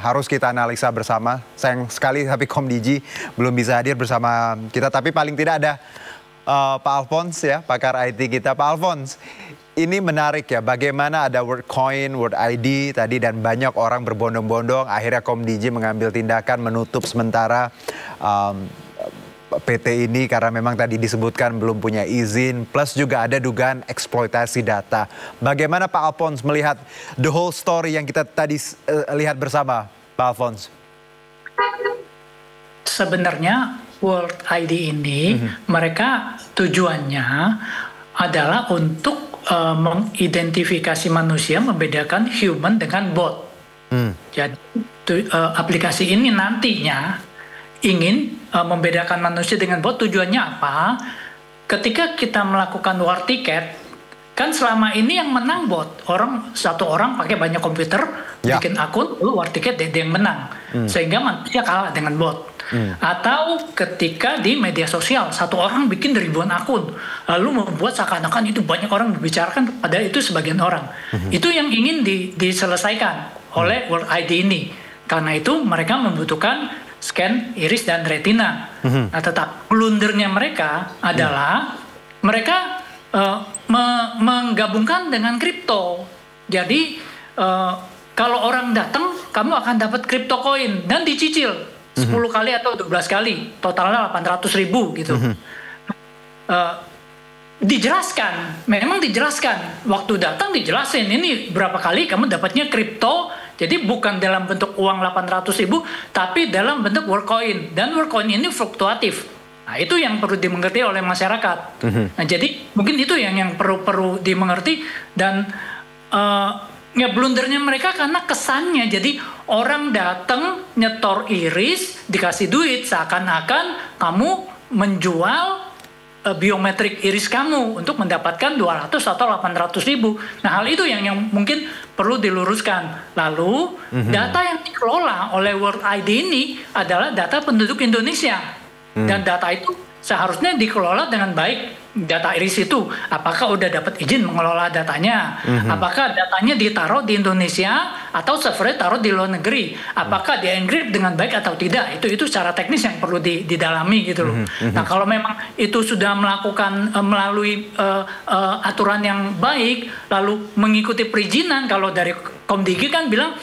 harus kita analisa bersama. Sayang sekali tapi Komdigi belum bisa hadir bersama kita, tapi paling tidak ada Pak Alphonse ya, pakar IT kita. Pak Alphonse, ini menarik ya, bagaimana ada WordCoin, Word ID tadi dan banyak orang berbondong-bondong, akhirnya Komdigi mengambil tindakan menutup sementara PT ini karena memang tadi disebutkan belum punya izin, plus juga ada dugaan eksploitasi data. Bagaimana Pak Alphonse melihat the whole story yang kita tadi lihat bersama, Pak Alphonse? Sebenarnya Word ID ini mereka tujuannya adalah untuk mengidentifikasi manusia, membedakan human dengan bot. Jadi aplikasi ini nantinya ingin membedakan manusia dengan bot. Tujuannya apa? Ketika kita melakukan war ticket, kan selama ini yang menang bot. Satu orang pakai banyak komputer, bikin akun, lalu war ticket dia yang menang. Sehingga manusia kalah dengan bot. Atau ketika di media sosial, satu orang bikin ribuan akun, lalu membuat seakan-akan itu banyak orang membicarakan, padahal itu sebagian orang. Itu yang ingin diselesaikan oleh Word ID ini. Karena itu mereka membutuhkan scan iris dan retina. Nah, tetap blundernya mereka adalah mereka menggabungkan dengan kripto. Jadi kalau orang datang, kamu akan dapat crypto coin dan dicicil 10 kali atau 12 kali, totalnya 800.000 gitu. Dijelaskan, memang dijelaskan. Waktu datang dijelasin, ini berapa kali kamu dapatnya kripto, jadi bukan dalam bentuk uang 800.000, tapi dalam bentuk WordCoin. Dan WordCoin ini fluktuatif. Nah, itu yang perlu dimengerti oleh masyarakat. Nah, jadi mungkin itu yang perlu dimengerti. Dan ya blundernya mereka karena kesannya, jadi orang datang nyetor iris, dikasih duit, seakan-akan kamu menjual biometrik iris kamu untuk mendapatkan 200 atau 800.000. Nah, hal itu yang mungkin perlu diluruskan. Lalu data yang dikelola oleh Word ID ini adalah data penduduk Indonesia. Dan data itu seharusnya dikelola dengan baik. Data iris itu, apakah udah dapat izin mengelola datanya? Apakah datanya ditaruh di Indonesia atau servernya taruh di luar negeri? Apakah di-encrypt dengan baik atau tidak? Itu secara teknis yang perlu didalami gitu loh. Nah, kalau memang itu sudah melakukan melalui aturan yang baik, lalu mengikuti perizinan, kalau dari Komdigi kan bilang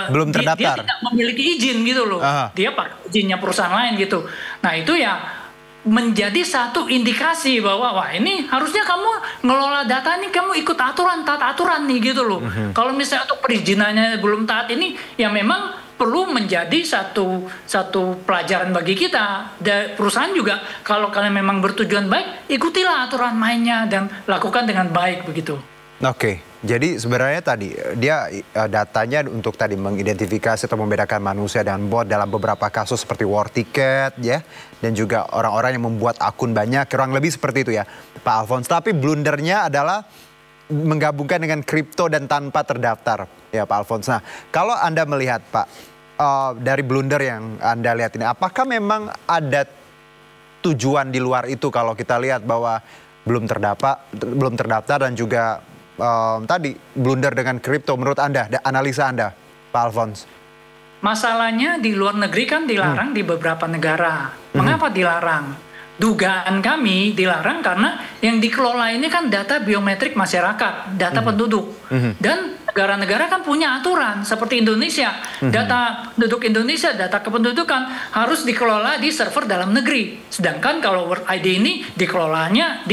belum terdaftar. Dia tidak memiliki izin gitu loh. Dia pakai izinnya perusahaan lain gitu. Nah, itu ya menjadi satu indikasi bahwa wah ini harusnya kamu ngelola data ini kamu ikut aturan, taat aturan nih gitu loh. Kalau misalnya untuk perizinannya belum taat ini, ya memang perlu menjadi satu pelajaran bagi kita. Dan perusahaan juga kalau kalian memang bertujuan baik, ikutilah aturan mainnya dan lakukan dengan baik begitu. Oke, jadi sebenarnya tadi dia datanya untuk tadi mengidentifikasi atau membedakan manusia dan bot dalam beberapa kasus seperti war ticket ya, dan juga orang-orang yang membuat akun banyak, kurang lebih seperti itu ya Pak Alphonse. Tapi blundernya adalah menggabungkan dengan kripto dan tanpa terdaftar ya Pak Alphonse. Nah, kalau Anda melihat Pak dari blunder yang Anda lihat ini, apakah memang ada tujuan di luar itu kalau kita lihat bahwa belum terdaftar dan juga tadi blunder dengan kripto menurut Anda, analisa Anda, Pak Alphonse? Masalahnya di luar negeri kan dilarang di beberapa negara. Mengapa dilarang? Dugaan kami dilarang karena yang dikelola ini kan data biometrik masyarakat, data penduduk. Dan negara-negara kan punya aturan seperti Indonesia. Data penduduk Indonesia, data kependudukan harus dikelola di server dalam negeri. Sedangkan kalau World ID ini dikelolanya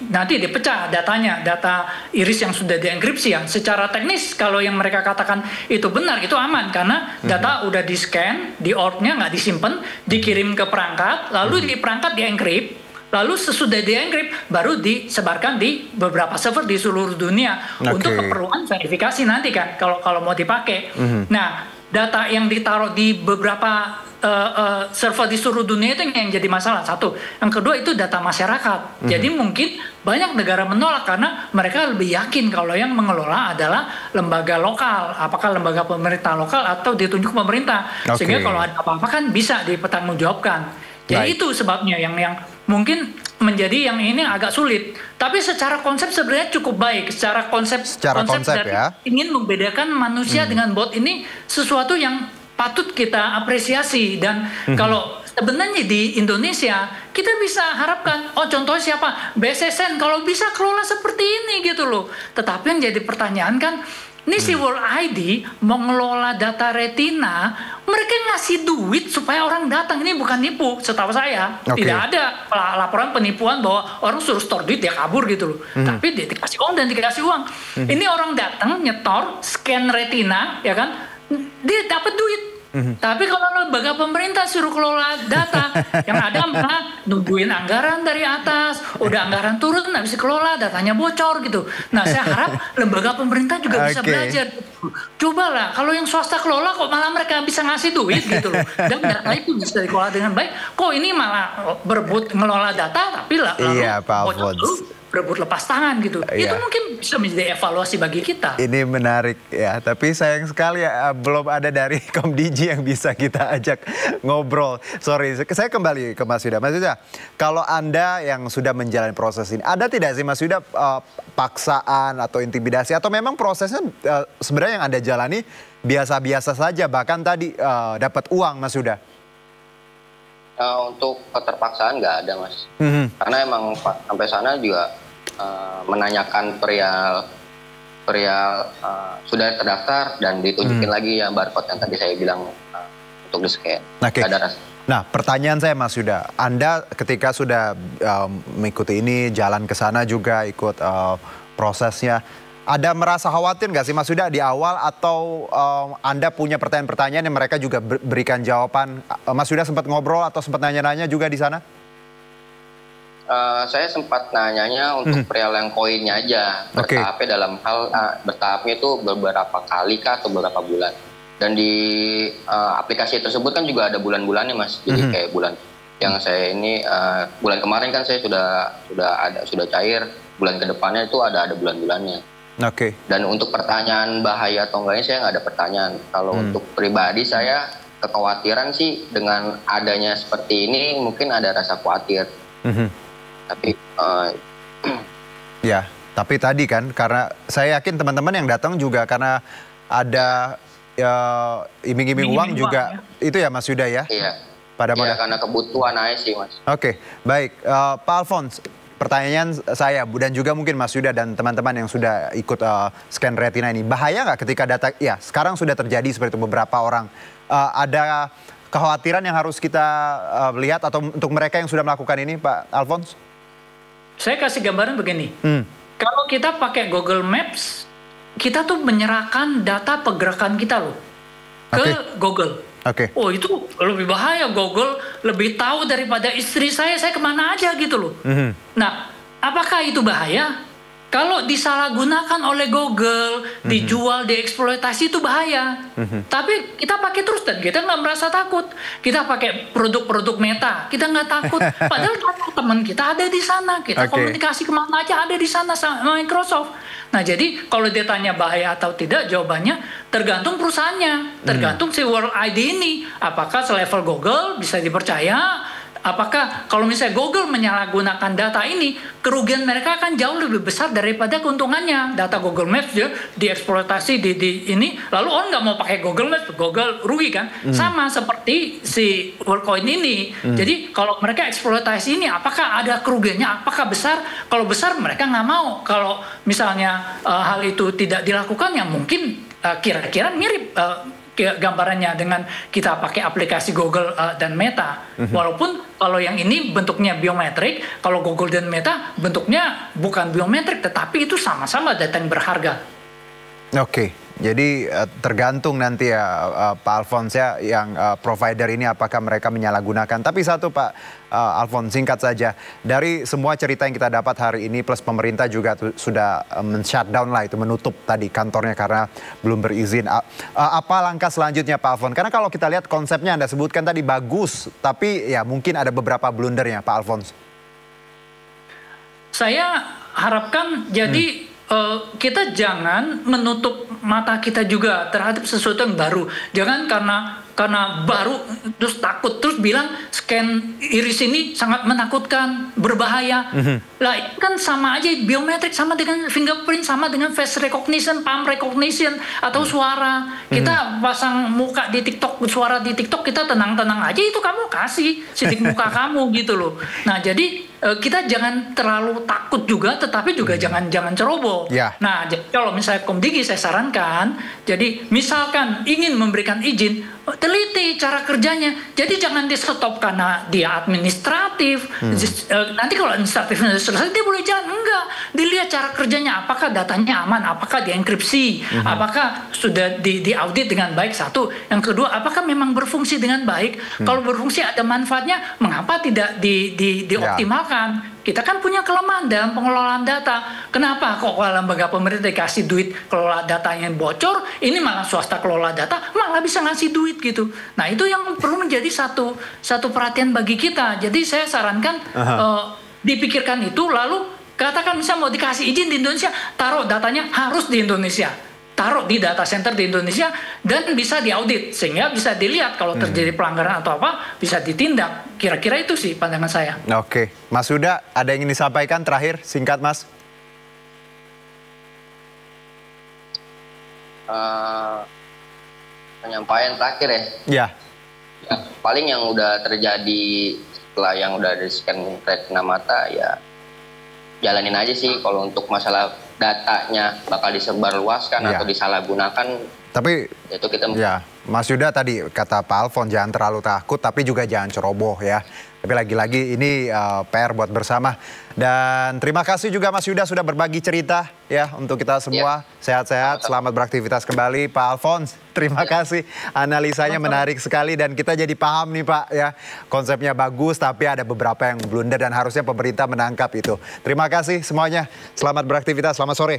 nanti dipecah datanya, data iris yang sudah dienkripsi ya. Secara teknis kalau yang mereka katakan itu benar, itu aman karena data udah di-scan, di ORT-nya nggak disimpan, dikirim ke perangkat, lalu di perangkat dienkrip. Lalu sesudah dienkrip baru disebarkan di beberapa server di seluruh dunia untuk keperluan verifikasi nanti kan kalau mau dipakai. Nah, data yang ditaruh di beberapa server di seluruh dunia itu yang jadi masalah. Satu, yang kedua itu data masyarakat. Jadi mungkin banyak negara menolak karena mereka lebih yakin kalau yang mengelola adalah lembaga lokal, apakah lembaga pemerintah lokal atau ditunjuk pemerintah. Sehingga kalau ada apa-apa kan bisa dipertanggungjawabkan. Jadi itu sebabnya yang mungkin menjadi yang ini agak sulit. Tapi secara konsep sebenarnya cukup baik. Secara konsep ya. Ingin membedakan manusia dengan bot ini sesuatu yang patut kita apresiasi. Dan kalau sebenarnya di Indonesia kita bisa harapkan, contohnya siapa? BSSN kalau bisa kelola seperti ini gitu loh. Tetapi yang jadi pertanyaan kan, ini si World ID mengelola data retina, mereka ngasih duit supaya orang datang. Ini bukan nipu, setahu saya. Tidak ada laporan penipuan bahwa orang suruh store duit dia kabur gitu loh. Tapi dia dikasih uang dan dikasih uang. Ini orang datang nyetor, scan retina, ya kan? Dia dapat duit. Tapi kalau lembaga pemerintah suruh kelola data, yang ada malah nungguin anggaran dari atas, udah anggaran turun nggak bisa kelola, datanya bocor gitu. Nah, saya harap lembaga pemerintah juga bisa belajar. Cobalah, kalau yang swasta kelola kok malah mereka bisa ngasih duit gitu loh. Dan data itu bisa dikelola dengan baik. Kok ini malah berebut ngelola data, tapi lalu bocor dulu. Berebut lepas tangan gitu. Itu mungkin bisa menjadi evaluasi bagi kita. Ini menarik ya, tapi sayang sekali ya belum ada dari Komdigi yang bisa kita ajak ngobrol. Sorry, saya kembali ke Mas Yuda. Mas Yuda, kalau Anda yang sudah menjalani proses ini, ada tidak sih Mas Yuda paksaan atau intimidasi atau memang prosesnya sebenarnya yang Anda jalani biasa-biasa saja, bahkan tadi dapat uang Mas Yuda? Untuk keterpaksaan nggak ada Mas, karena emang sampai sana juga menanyakan perihal sudah terdaftar dan ditunjukin lagi ya barcode yang tadi saya bilang untuk di-scan. Nah, pertanyaan saya Mas Yuda, Anda ketika sudah mengikuti ini, jalan ke sana juga ikut prosesnya, ada merasa khawatir nggak sih Mas Yuda di awal atau Anda punya pertanyaan-pertanyaan yang mereka juga berikan jawaban? Mas Yuda sempat ngobrol atau sempat nanya-nanya juga di sana? Saya sempat nanyanya untuk perihal yang koinnya aja, bertahapnya dalam hal bertahapnya itu beberapa kali kah atau beberapa bulan. Dan di aplikasi tersebut kan juga ada bulan-bulannya Mas, jadi kayak bulan yang saya ini bulan kemarin kan saya sudah cair, bulan kedepannya itu ada bulan-bulannya. Dan untuk pertanyaan bahaya atau enggaknya saya nggak ada pertanyaan. Kalau untuk pribadi saya kekhawatiran sih dengan adanya seperti ini mungkin ada rasa khawatir. Tapi ya, tapi tadi kan karena saya yakin teman-teman yang datang juga karena ada iming-iming uang juga itu ya Mas Yuda ya? Iya. Pada modal. Karena kebutuhan aja sih Mas. Baik. Pak Alphonse, pertanyaan saya dan juga mungkin Mas Yuda dan teman-teman yang sudah ikut scan retina ini, bahaya nggak ketika data, ya sekarang sudah terjadi seperti itu beberapa orang, ada kekhawatiran yang harus kita lihat atau untuk mereka yang sudah melakukan ini Pak Alphonse? Saya kasih gambaran begini, kalau kita pakai Google Maps, kita tuh menyerahkan data pergerakan kita loh. ke Google. Oh itu lebih bahaya, Google lebih tahu daripada istri saya kemana aja gitu loh. Nah, apakah itu bahaya? Kalau disalahgunakan oleh Google, dijual, dieksploitasi itu bahaya. Tapi kita pakai terus dan kita nggak merasa takut. Kita pakai produk-produk Meta, kita nggak takut. Padahal teman kita ada di sana, kita komunikasi kemana aja ada di sana sama Microsoft. Nah jadi kalau ditanya bahaya atau tidak, jawabannya tergantung perusahaannya, tergantung si World ID ini. Apakah selevel Google bisa dipercaya? Apakah kalau misalnya Google menyalahgunakan data ini, kerugian mereka akan jauh lebih besar daripada keuntungannya. Data Google Maps dia dieksploitasi di ini, lalu orang nggak mau pakai Google Maps, Google rugi kan? Sama seperti si WorldCoin ini. Jadi kalau mereka eksploitasi ini, apakah ada kerugiannya? Apakah besar? Kalau besar mereka nggak mau. Kalau misalnya hal itu tidak dilakukan, ya mungkin kira-kira mirip gambarannya dengan kita pakai aplikasi Google dan Meta. Walaupun kalau yang ini bentuknya biometrik, kalau Google dan Meta bentuknya bukan biometrik, tetapi itu sama-sama data yang berharga. Oke, jadi tergantung nanti ya Pak Alphonse ya, yang provider ini apakah mereka menyalahgunakan. Tapi satu Pak Alphonse, singkat saja, dari semua cerita yang kita dapat hari ini plus pemerintah juga sudah men-shutdown lah, itu menutup tadi kantornya karena belum berizin. Apa langkah selanjutnya Pak Alphonse? Karena kalau kita lihat konsepnya Anda sebutkan tadi bagus, tapi ya mungkin ada beberapa blundernya Pak Alphonse. Saya harapkan jadi kita jangan menutup mata kita juga terhadap sesuatu yang baru. Jangan karena baru terus takut terus bilang scan iris ini sangat menakutkan, berbahaya. Lah itu kan sama aja, biometrik sama dengan fingerprint, sama dengan face recognition, palm recognition atau suara. Kita pasang muka di TikTok, suara di TikTok, kita tenang-tenang aja, itu kamu kasih sidik muka kamu gitu loh. Nah jadi kita jangan terlalu takut juga, tetapi juga jangan ceroboh. Nah, kalau misalnya Komdigi saya sarankan, jadi misalkan ingin memberikan izin, teliti cara kerjanya. Jadi jangan di stop karena dia administratif. Nanti kalau administratifnya selesai dia boleh jalan. Enggak, dilihat cara kerjanya, apakah datanya aman, apakah dienkripsi, apakah sudah diaudit dengan baik, satu. Yang kedua, apakah memang berfungsi dengan baik. Kalau berfungsi ada manfaatnya, mengapa tidak dioptimalkan? Kita kan punya kelemahan dalam pengelolaan data. Kenapa kok kalau lembaga pemerintah dikasih duit kelola datanya yang bocor, ini malah swasta kelola data malah bisa ngasih duit gitu. Nah itu yang perlu menjadi satu perhatian bagi kita. Jadi saya sarankan dipikirkan itu, lalu katakan misalnya mau dikasih izin di Indonesia, taruh datanya harus di Indonesia. Taruh di data center di Indonesia dan bisa diaudit sehingga bisa dilihat kalau terjadi pelanggaran atau apa bisa ditindak. Kira-kira itu sih pandangan saya. Oke, Mas Huda, ada yang ingin disampaikan terakhir, singkat Mas? Penyampaian terakhir ya. Ya, paling yang udah terjadi setelah yang udah di scan retina mata ya jalanin aja sih. Kalau untuk masalah datanya bakal disebarluaskan atau disalahgunakan, tapi itu kita Mas Yuda tadi kata Pak Alphonse jangan terlalu takut tapi juga jangan ceroboh ya. Tapi lagi-lagi ini PR buat bersama. Dan terima kasih juga Mas Yuda sudah berbagi cerita ya untuk kita semua. Sehat-sehat, selamat beraktivitas kembali Pak Alphonse. Terima kasih, analisanya menarik sekali dan kita jadi paham nih Pak ya. Konsepnya bagus tapi ada beberapa yang blunder dan harusnya pemerintah menangkap itu. Terima kasih semuanya, selamat beraktivitas, selamat sore.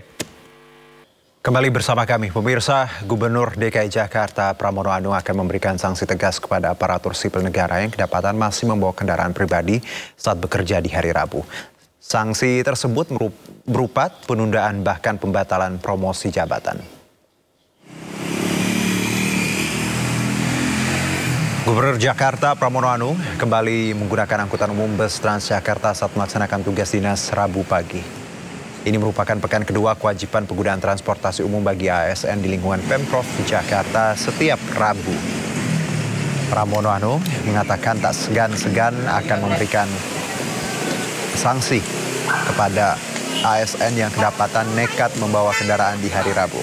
Kembali bersama kami, pemirsa. Gubernur DKI Jakarta Pramono Anung akan memberikan sanksi tegas kepada aparatur sipil negara yang kedapatan masih membawa kendaraan pribadi saat bekerja di hari Rabu. Sanksi tersebut berupa penundaan bahkan pembatalan promosi jabatan. Gubernur Jakarta Pramono Anung kembali menggunakan angkutan umum bus Transjakarta saat melaksanakan tugas dinas Rabu pagi. Ini merupakan pekan kedua kewajiban penggunaan transportasi umum bagi ASN di lingkungan Pemprov Jakarta setiap Rabu. Pramono Anung mengatakan tak segan-segan akan memberikan sanksi kepada ASN yang kedapatan nekat membawa kendaraan di hari Rabu.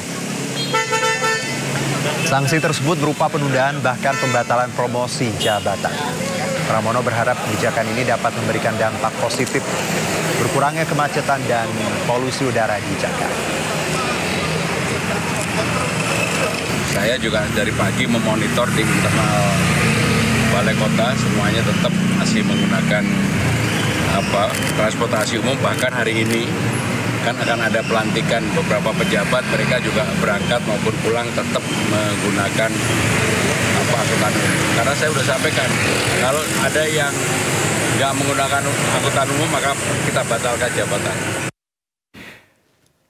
Sanksi tersebut berupa penundaan bahkan pembatalan promosi jabatan. Pramono berharap kebijakan ini dapat memberikan dampak positif, berkurangnya kemacetan dan polusi udara di Jakarta. Saya saya juga dari pagi memonitor di internal Balai Kota, semuanya tetap masih menggunakan transportasi umum. Bahkan hari ini kan akan ada pelantikan beberapa pejabat, mereka juga berangkat maupun pulang tetap menggunakan angkutan umum. Karena saya sudah sampaikan, kalau ada yang nggak menggunakan angkutan umum maka kita batalkan jabatan.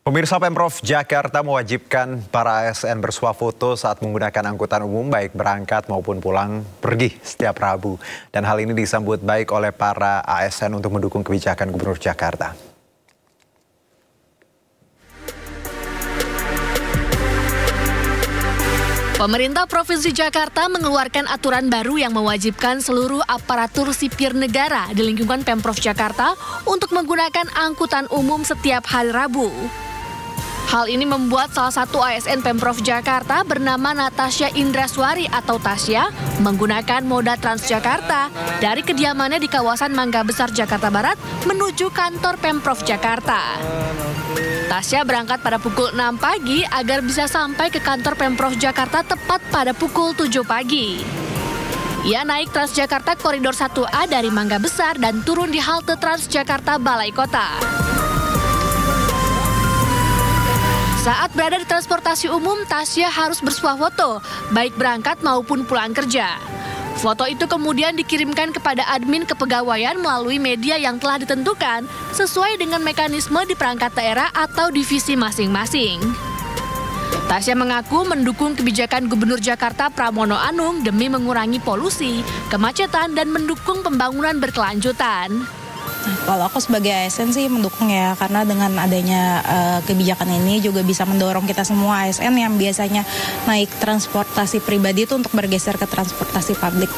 Pemirsa, Pemprov Jakarta mewajibkan para ASN bersuah foto saat menggunakan angkutan umum baik berangkat maupun pulang pergi setiap Rabu. Dan hal ini disambut baik oleh para ASN untuk mendukung kebijakan Gubernur Jakarta. Pemerintah Provinsi Jakarta mengeluarkan aturan baru yang mewajibkan seluruh aparatur sipir negara di lingkungan Pemprov Jakarta untuk menggunakan angkutan umum setiap hari Rabu. Hal ini membuat salah satu ASN Pemprov Jakarta bernama Natasha Indraswari atau Tasya menggunakan moda Transjakarta dari kediamannya di kawasan Mangga Besar, Jakarta Barat menuju kantor Pemprov Jakarta. Tasya berangkat pada pukul 6 pagi agar bisa sampai ke kantor Pemprov Jakarta tepat pada pukul 7 pagi. Ia naik Transjakarta Koridor 1A dari Mangga Besar dan turun di halte Transjakarta Balai Kota. Saat berada di transportasi umum, Tasya harus bersuah foto, baik berangkat maupun pulang kerja. Foto itu kemudian dikirimkan kepada admin kepegawaian melalui media yang telah ditentukan sesuai dengan mekanisme di perangkat daerah atau divisi masing-masing. Tasya mengaku mendukung kebijakan Gubernur Jakarta Pramono Anung demi mengurangi polusi, kemacetan, dan mendukung pembangunan berkelanjutan. Kalau aku sebagai ASN sih mendukung ya, karena dengan adanya kebijakan ini juga bisa mendorong kita semua ASN yang biasanya naik transportasi pribadi itu untuk bergeser ke transportasi publik.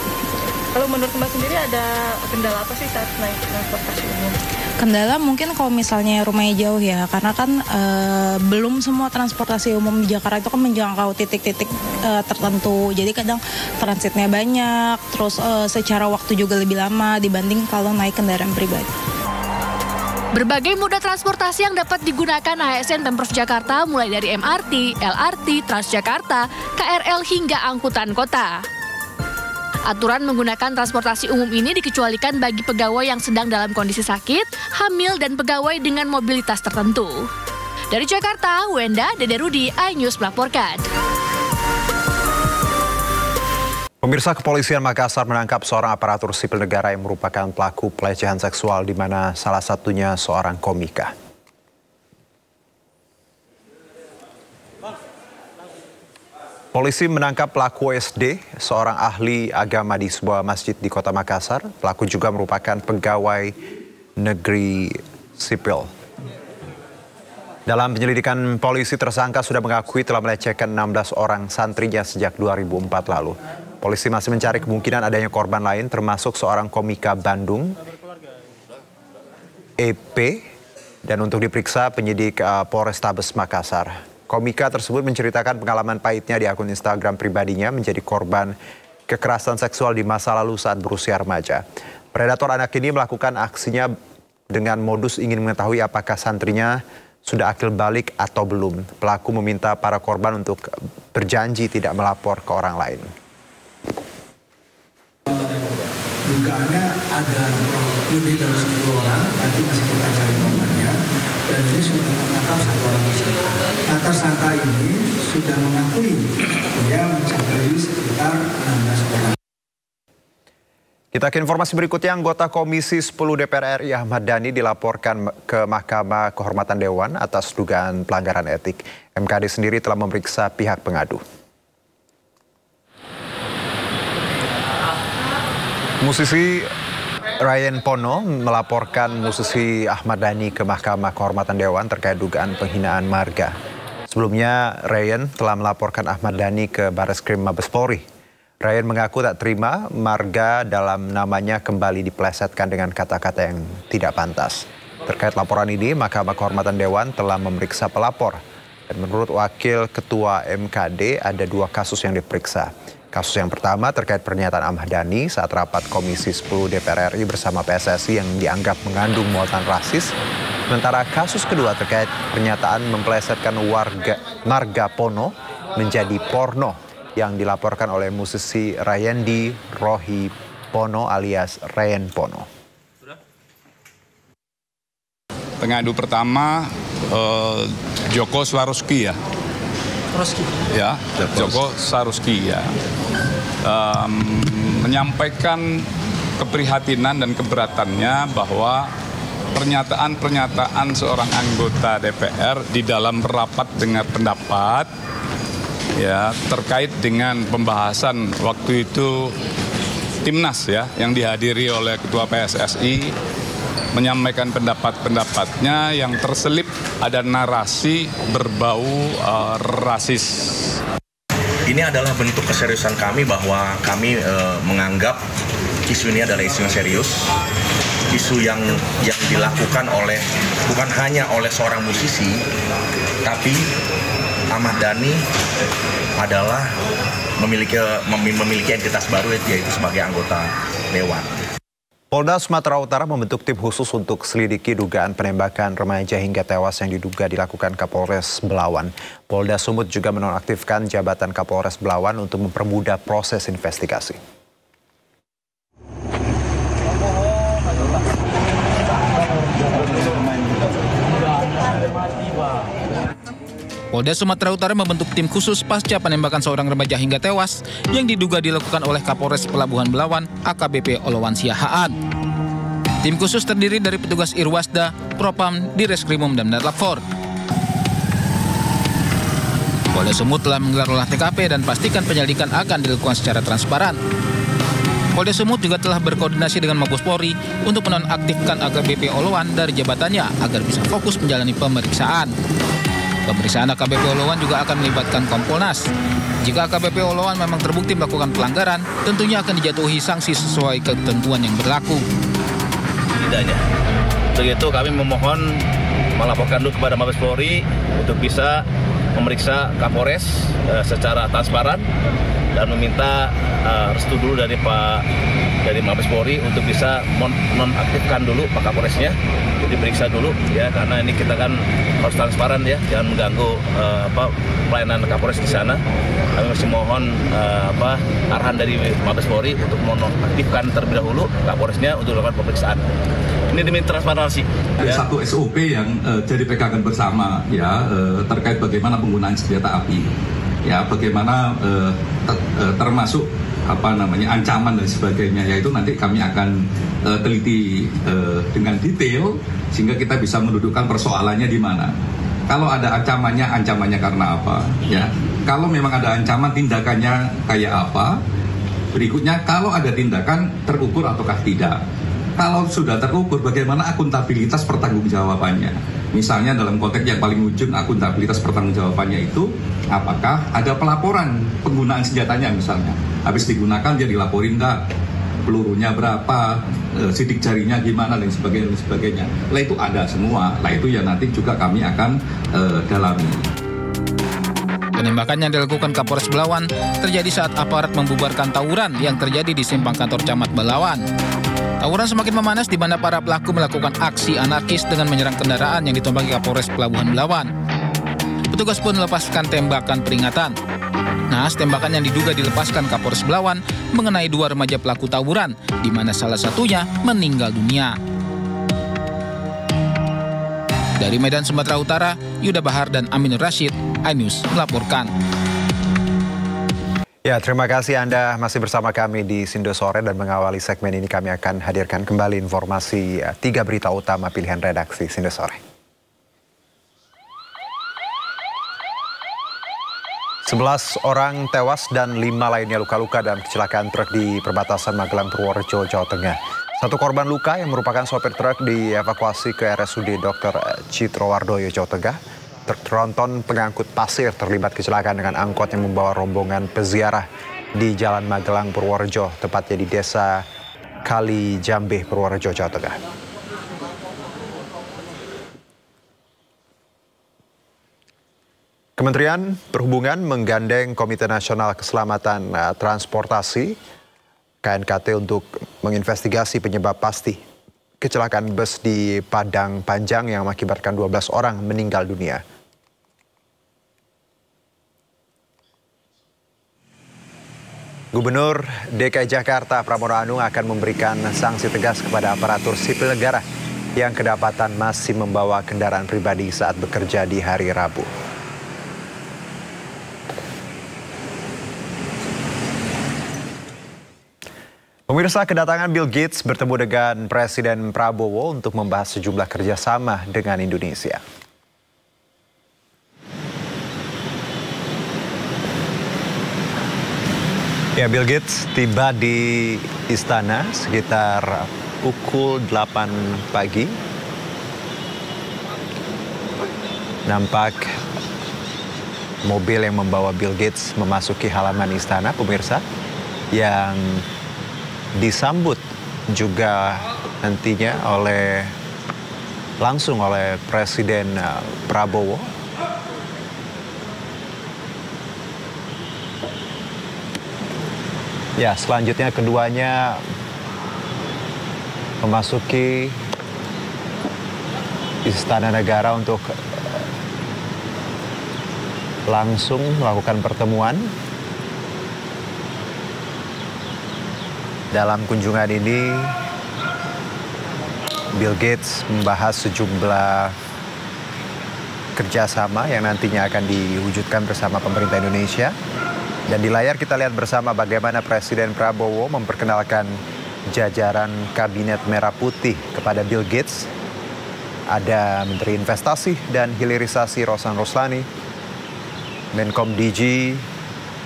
Kalau menurut Mbak sendiri ada kendala apa sih saat naik transportasi umum? Kendala mungkin kalau misalnya rumahnya jauh ya, karena kan belum semua transportasi umum di Jakarta itu kan menjangkau titik-titik tertentu. Jadi kadang transitnya banyak, terus secara waktu juga lebih lama dibanding kalau naik kendaraan pribadi. Berbagai moda transportasi yang dapat digunakan ASN Pemprov Jakarta mulai dari MRT, LRT, Transjakarta, KRL hingga angkutan kota. Aturan menggunakan transportasi umum ini dikecualikan bagi pegawai yang sedang dalam kondisi sakit, hamil, dan pegawai dengan mobilitas tertentu. Dari Jakarta, Wenda, Dede Rudi, iNews melaporkan. Pemirsa, Kepolisian Makassar menangkap seorang aparatur sipil negara yang merupakan pelaku pelecehan seksual di mana salah satunya seorang komika. Polisi menangkap pelaku SD, seorang ahli agama di sebuah masjid di Kota Makassar. Pelaku juga merupakan pegawai negeri sipil. Dalam penyelidikan polisi, tersangka sudah mengakui telah melecehkan 16 orang santrinya sejak 2004 lalu. Polisi masih mencari kemungkinan adanya korban lain, termasuk seorang komika Bandung, EP, dan untuk diperiksa penyidik Polrestabes Makassar. Komika tersebut menceritakan pengalaman pahitnya di akun Instagram pribadinya menjadi korban kekerasan seksual di masa lalu saat berusia remaja. Predator anak ini melakukan aksinya dengan modus ingin mengetahui apakah santrinya sudah akil balik atau belum. Pelaku meminta para korban untuk berjanji tidak melapor ke orang lain. Dugaannya ada lebih dari 10 orang, nanti masih kita cari korbannya. Dan ini sudah menangkap satu orang. Tersangka ini sudah mengakui dia mencapai sekitar 16 orang. Kita ke informasi berikutnya. Anggota Komisi 10 DPR RI Ahmad Dhani dilaporkan ke Mahkamah Kehormatan Dewan atas dugaan pelanggaran etik. MKD sendiri telah memeriksa pihak pengadu. Musisi Ryan Pono melaporkan musisi Ahmad Dhani ke Mahkamah Kehormatan Dewan terkait dugaan penghinaan marga. Sebelumnya, Ryan telah melaporkan Ahmad Dhani ke Barreskrim Mabes Polri. Ryan mengaku tak terima marga dalam namanya kembali dipelesetkan dengan kata-kata yang tidak pantas. Terkait laporan ini, Mahkamah Kehormatan Dewan telah memeriksa pelapor. Dan menurut Wakil Ketua MKD, ada 2 kasus yang diperiksa. Kasus yang pertama terkait pernyataan Ahmad Dhani saat rapat Komisi 10 DPR RI bersama PSSI yang dianggap mengandung muatan rasis. Sementara kasus kedua terkait pernyataan mempelesetkan marga Pono menjadi porno yang dilaporkan oleh musisi Rayendi Rohipono alias Rayen Pono. Pengadu pertama Joko Swarovski ya. Ya, Joko Swarovski ya. Menyampaikan keprihatinan dan keberatannya bahwa pernyataan-pernyataan seorang anggota DPR di dalam rapat dengar pendapat ya terkait dengan pembahasan waktu itu Timnas ya yang dihadiri oleh Ketua PSSI menyampaikan pendapat-pendapatnya yang terselip ada narasi berbau rasis. Ini adalah bentuk keseriusan kami bahwa kami menganggap isu ini adalah isu yang serius, isu yang dilakukan oleh bukan hanya oleh seorang musisi, tapi Ahmad Dhani adalah memiliki entitas baru yaitu sebagai anggota Dewan. Polda Sumatera Utara membentuk tim khusus untuk selidiki dugaan penembakan remaja hingga tewas yang diduga dilakukan Kapolres Belawan. Polda Sumut juga menonaktifkan jabatan Kapolres Belawan untuk mempermudah proses investigasi. Polda Sumatera Utara membentuk tim khusus pasca penembakan seorang remaja hingga tewas yang diduga dilakukan oleh Kapolres Pelabuhan Belawan AKBP Olowansia Haan. Tim khusus terdiri dari petugas Irwasda, Propam, Direskrimum, dan Datlanfor. Polda Sumut telah menggelar olah TKP dan pastikan penyelidikan akan dilakukan secara transparan. Polda Sumut juga telah berkoordinasi dengan Mabes Polri untuk menonaktifkan AKBP Olowan dari jabatannya agar bisa fokus menjalani pemeriksaan. Pemeriksaan AKBP Olowan juga akan melibatkan Kompolnas. Jika AKBP Olowan memang terbukti melakukan pelanggaran, tentunya akan dijatuhi sanksi sesuai ketentuan yang berlaku. Tidaknya. Untuk itu kami memohon melaporkan dulu kepada Mabes Polri untuk bisa memeriksa Kapolres secara transparan dan meminta restu dulu dari Mabes Polri untuk bisa nonaktifkan dulu Pak Kapolresnya, diperiksa dulu ya, karena ini kita kan harus transparan ya, jangan mengganggu pelayanan Kapolres di sana. Kami masih mohon arahan dari Mabes Polri untuk menonaktifkan terlebih dahulu Kapolresnya untuk melakukan pemeriksaan. Ini demi transparansi. Ada satu SOP yang jadi pegangan bersama ya terkait bagaimana penggunaan senjata api. Ya, bagaimana termasuk ancaman dan sebagainya, yaitu nanti kami akan teliti dengan detail sehingga kita bisa mendudukkan persoalannya di mana. Kalau ada ancamannya karena apa? Ya, kalau memang ada ancaman, tindakannya kayak apa? Berikutnya, kalau ada tindakan terukur ataukah tidak? Kalau sudah terukur, bagaimana akuntabilitas pertanggungjawabannya? Misalnya dalam konteks yang paling ujung, akuntabilitas pertanggungjawabannya itu apakah ada pelaporan penggunaan senjatanya misalnya. Habis digunakan dia dilaporin enggak, pelurunya berapa, sidik jarinya gimana dan sebagainya. Lah itu ada semua. Lah itu ya nanti juga kami akan dalami. Penembakan yang dilakukan Kapolres Belawan terjadi saat aparat membubarkan tawuran yang terjadi di simpang kantor Camat Belawan. Tawuran semakin memanas di mana para pelaku melakukan aksi anarkis dengan menyerang kendaraan yang ditumpangi Kapolres Pelabuhan Belawan. Petugas pun melepaskan tembakan peringatan. Naas tembakan yang diduga dilepaskan Kapolres Belawan mengenai dua remaja pelaku tawuran, di mana salah satunya meninggal dunia. Dari Medan, Sumatera Utara, Yuda Bahar dan Aminur Rashid, iNews melaporkan. Ya, terima kasih Anda masih bersama kami di Sindo Sore, dan mengawali segmen ini kami akan hadirkan kembali informasi 3 berita utama pilihan redaksi Sindo Sore. 11 orang tewas dan 5 lainnya luka-luka dalam kecelakaan truk di perbatasan Magelang Purworejo, Jawa Tengah. 1 korban luka yang merupakan sopir truk dievakuasi ke RSUD Dr. Citrowardoyo, Jawa Tengah. Truk tronton pengangkut pasir terlibat kecelakaan dengan angkot yang membawa rombongan peziarah di Jalan Magelang Purworejo, tepatnya di Desa Kali Jambe, Purworejo, Jawa Tengah. Kementerian Perhubungan menggandeng Komite Nasional Keselamatan Transportasi (KNKT) untuk menginvestigasi penyebab pasti kecelakaan bus di Padang Panjang yang mengakibatkan 12 orang meninggal dunia. Gubernur DKI Jakarta Pramono Anung akan memberikan sanksi tegas kepada aparatur sipil negara yang kedapatan masih membawa kendaraan pribadi saat bekerja di hari Rabu. Pemirsa, kedatangan Bill Gates bertemu dengan Presiden Prabowo untuk membahas sejumlah kerjasama dengan Indonesia. Ya, Bill Gates tiba di istana sekitar pukul 8 pagi. Nampak mobil yang membawa Bill Gates memasuki halaman istana, pemirsa, yang disambut juga nantinya langsung oleh Presiden Prabowo. Ya, selanjutnya keduanya memasuki Istana Negara untuk langsung melakukan pertemuan. Dalam kunjungan ini, Bill Gates membahas sejumlah kerjasama yang nantinya akan diwujudkan bersama pemerintah Indonesia. Dan di layar kita lihat bersama bagaimana Presiden Prabowo memperkenalkan jajaran Kabinet Merah Putih kepada Bill Gates. Ada Menteri Investasi dan Hilirisasi Rosan Roslani, Menkom DG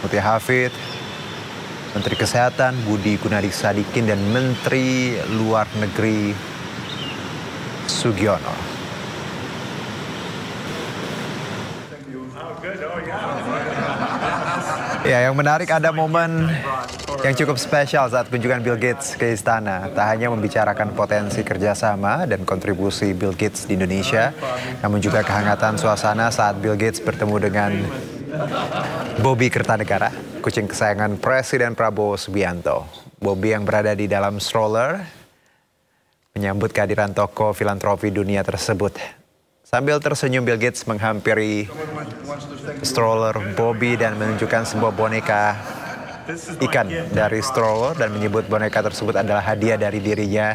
Mutia Hafid, Menteri Kesehatan Budi Gunadi Sadikin, dan Menteri Luar Negeri Sugiono. Ya, yang menarik ada momen yang cukup spesial saat kunjungan Bill Gates ke istana. Tak hanya membicarakan potensi kerjasama dan kontribusi Bill Gates di Indonesia, namun juga kehangatan suasana saat Bill Gates bertemu dengan Bobby Kertanegara, kucing kesayangan Presiden Prabowo Subianto. Bobby yang berada di dalam stroller menyambut kehadiran tokoh filantropi dunia tersebut. Sambil tersenyum, Bill Gates menghampiri stroller Bobby dan menunjukkan sebuah boneka ikan dari stroller dan menyebut boneka tersebut adalah hadiah dari dirinya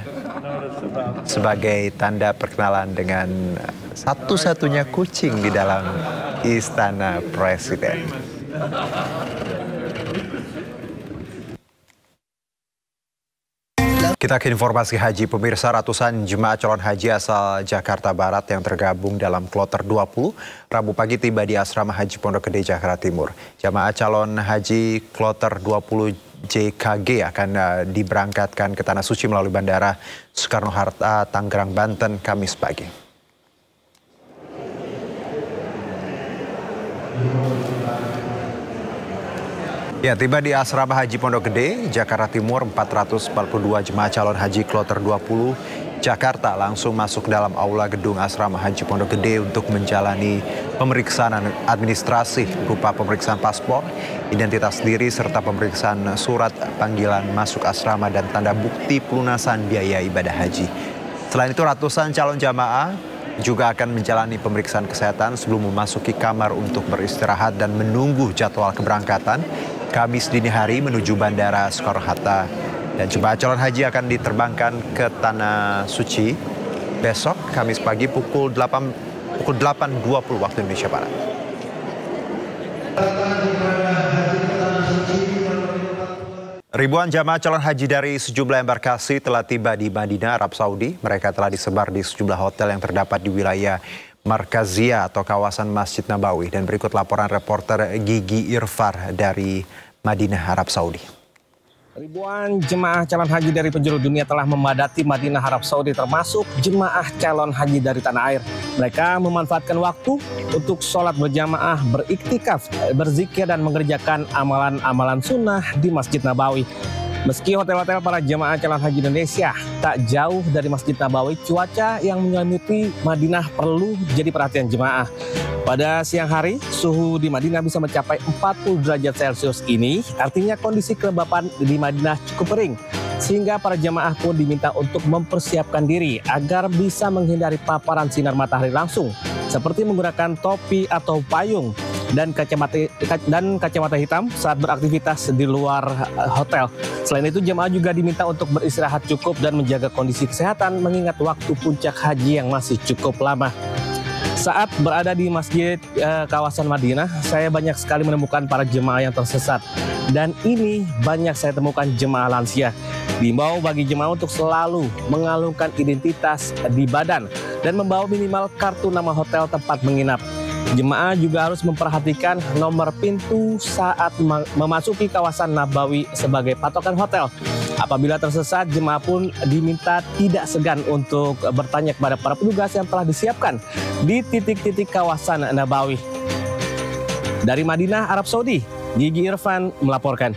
sebagai tanda perkenalan dengan satu-satunya kucing di dalam istana Presiden. Kita ke informasi haji, pemirsa. Ratusan jemaah calon haji asal Jakarta Barat yang tergabung dalam Kloter 20 Rabu pagi tiba di Asrama Haji Pondok Gede, Jakarta Timur. Jemaah calon haji Kloter 20 JKG akan diberangkatkan ke Tanah Suci melalui Bandara Soekarno-Hatta, Tangerang, Banten, Kamis pagi. Ya, tiba di Asrama Haji Pondok Gede, Jakarta Timur, 442 jemaah calon haji Kloter 20 Jakarta langsung masuk dalam aula gedung Asrama Haji Pondok Gede untuk menjalani pemeriksaan administrasi berupa pemeriksaan paspor, identitas diri, serta pemeriksaan surat panggilan masuk asrama dan tanda bukti pelunasan biaya ibadah haji. Selain itu, ratusan calon jamaah juga akan menjalani pemeriksaan kesehatan sebelum memasuki kamar untuk beristirahat dan menunggu jadwal keberangkatan Kamis dini hari menuju Bandara Soekarno-Hatta. Dan jemaah calon haji akan diterbangkan ke Tanah Suci besok Kamis pagi pukul 8.20 waktu Indonesia Barat. Ribuan jamaah calon haji dari sejumlah embarkasi telah tiba di Madinah, Arab Saudi. Mereka telah disebar di sejumlah hotel yang terdapat di wilayah Markazia atau kawasan Masjid Nabawi. Dan berikut laporan reporter Gigi Irfar dari Madinah, Arab Saudi. Ribuan jemaah calon haji dari penjuru dunia telah memadati Madinah, Arab Saudi, termasuk jemaah calon haji dari tanah air. Mereka memanfaatkan waktu untuk sholat berjamaah, beriktikaf, berzikir, dan mengerjakan amalan-amalan sunnah di Masjid Nabawi. Meski hotel-hotel para jemaah calon haji Indonesia tak jauh dari Masjid Nabawi, cuaca yang menyelimuti Madinah perlu jadi perhatian jemaah. Pada siang hari, suhu di Madinah bisa mencapai 40 derajat Celcius ini, artinya kondisi kelembapan di Madinah cukup kering. Sehingga para jemaah pun diminta untuk mempersiapkan diri agar bisa menghindari paparan sinar matahari langsung, seperti menggunakan topi atau payung. dan kacamata hitam saat beraktivitas di luar hotel. Selain itu, jemaah juga diminta untuk beristirahat cukup dan menjaga kondisi kesehatan mengingat waktu puncak haji yang masih cukup lama. Saat berada di masjid kawasan Madinah, saya banyak sekali menemukan para jemaah yang tersesat. Dan ini banyak saya temukan jemaah lansia. Diimbau bagi jemaah untuk selalu mengalungkan identitas di badan dan membawa minimal kartu nama hotel tempat menginap. Jemaah juga harus memperhatikan nomor pintu saat memasuki kawasan Nabawi sebagai patokan hotel. Apabila tersesat, jemaah pun diminta tidak segan untuk bertanya kepada para petugas yang telah disiapkan di titik-titik kawasan Nabawi. Dari Madinah, Arab Saudi, Gigi Irfan melaporkan.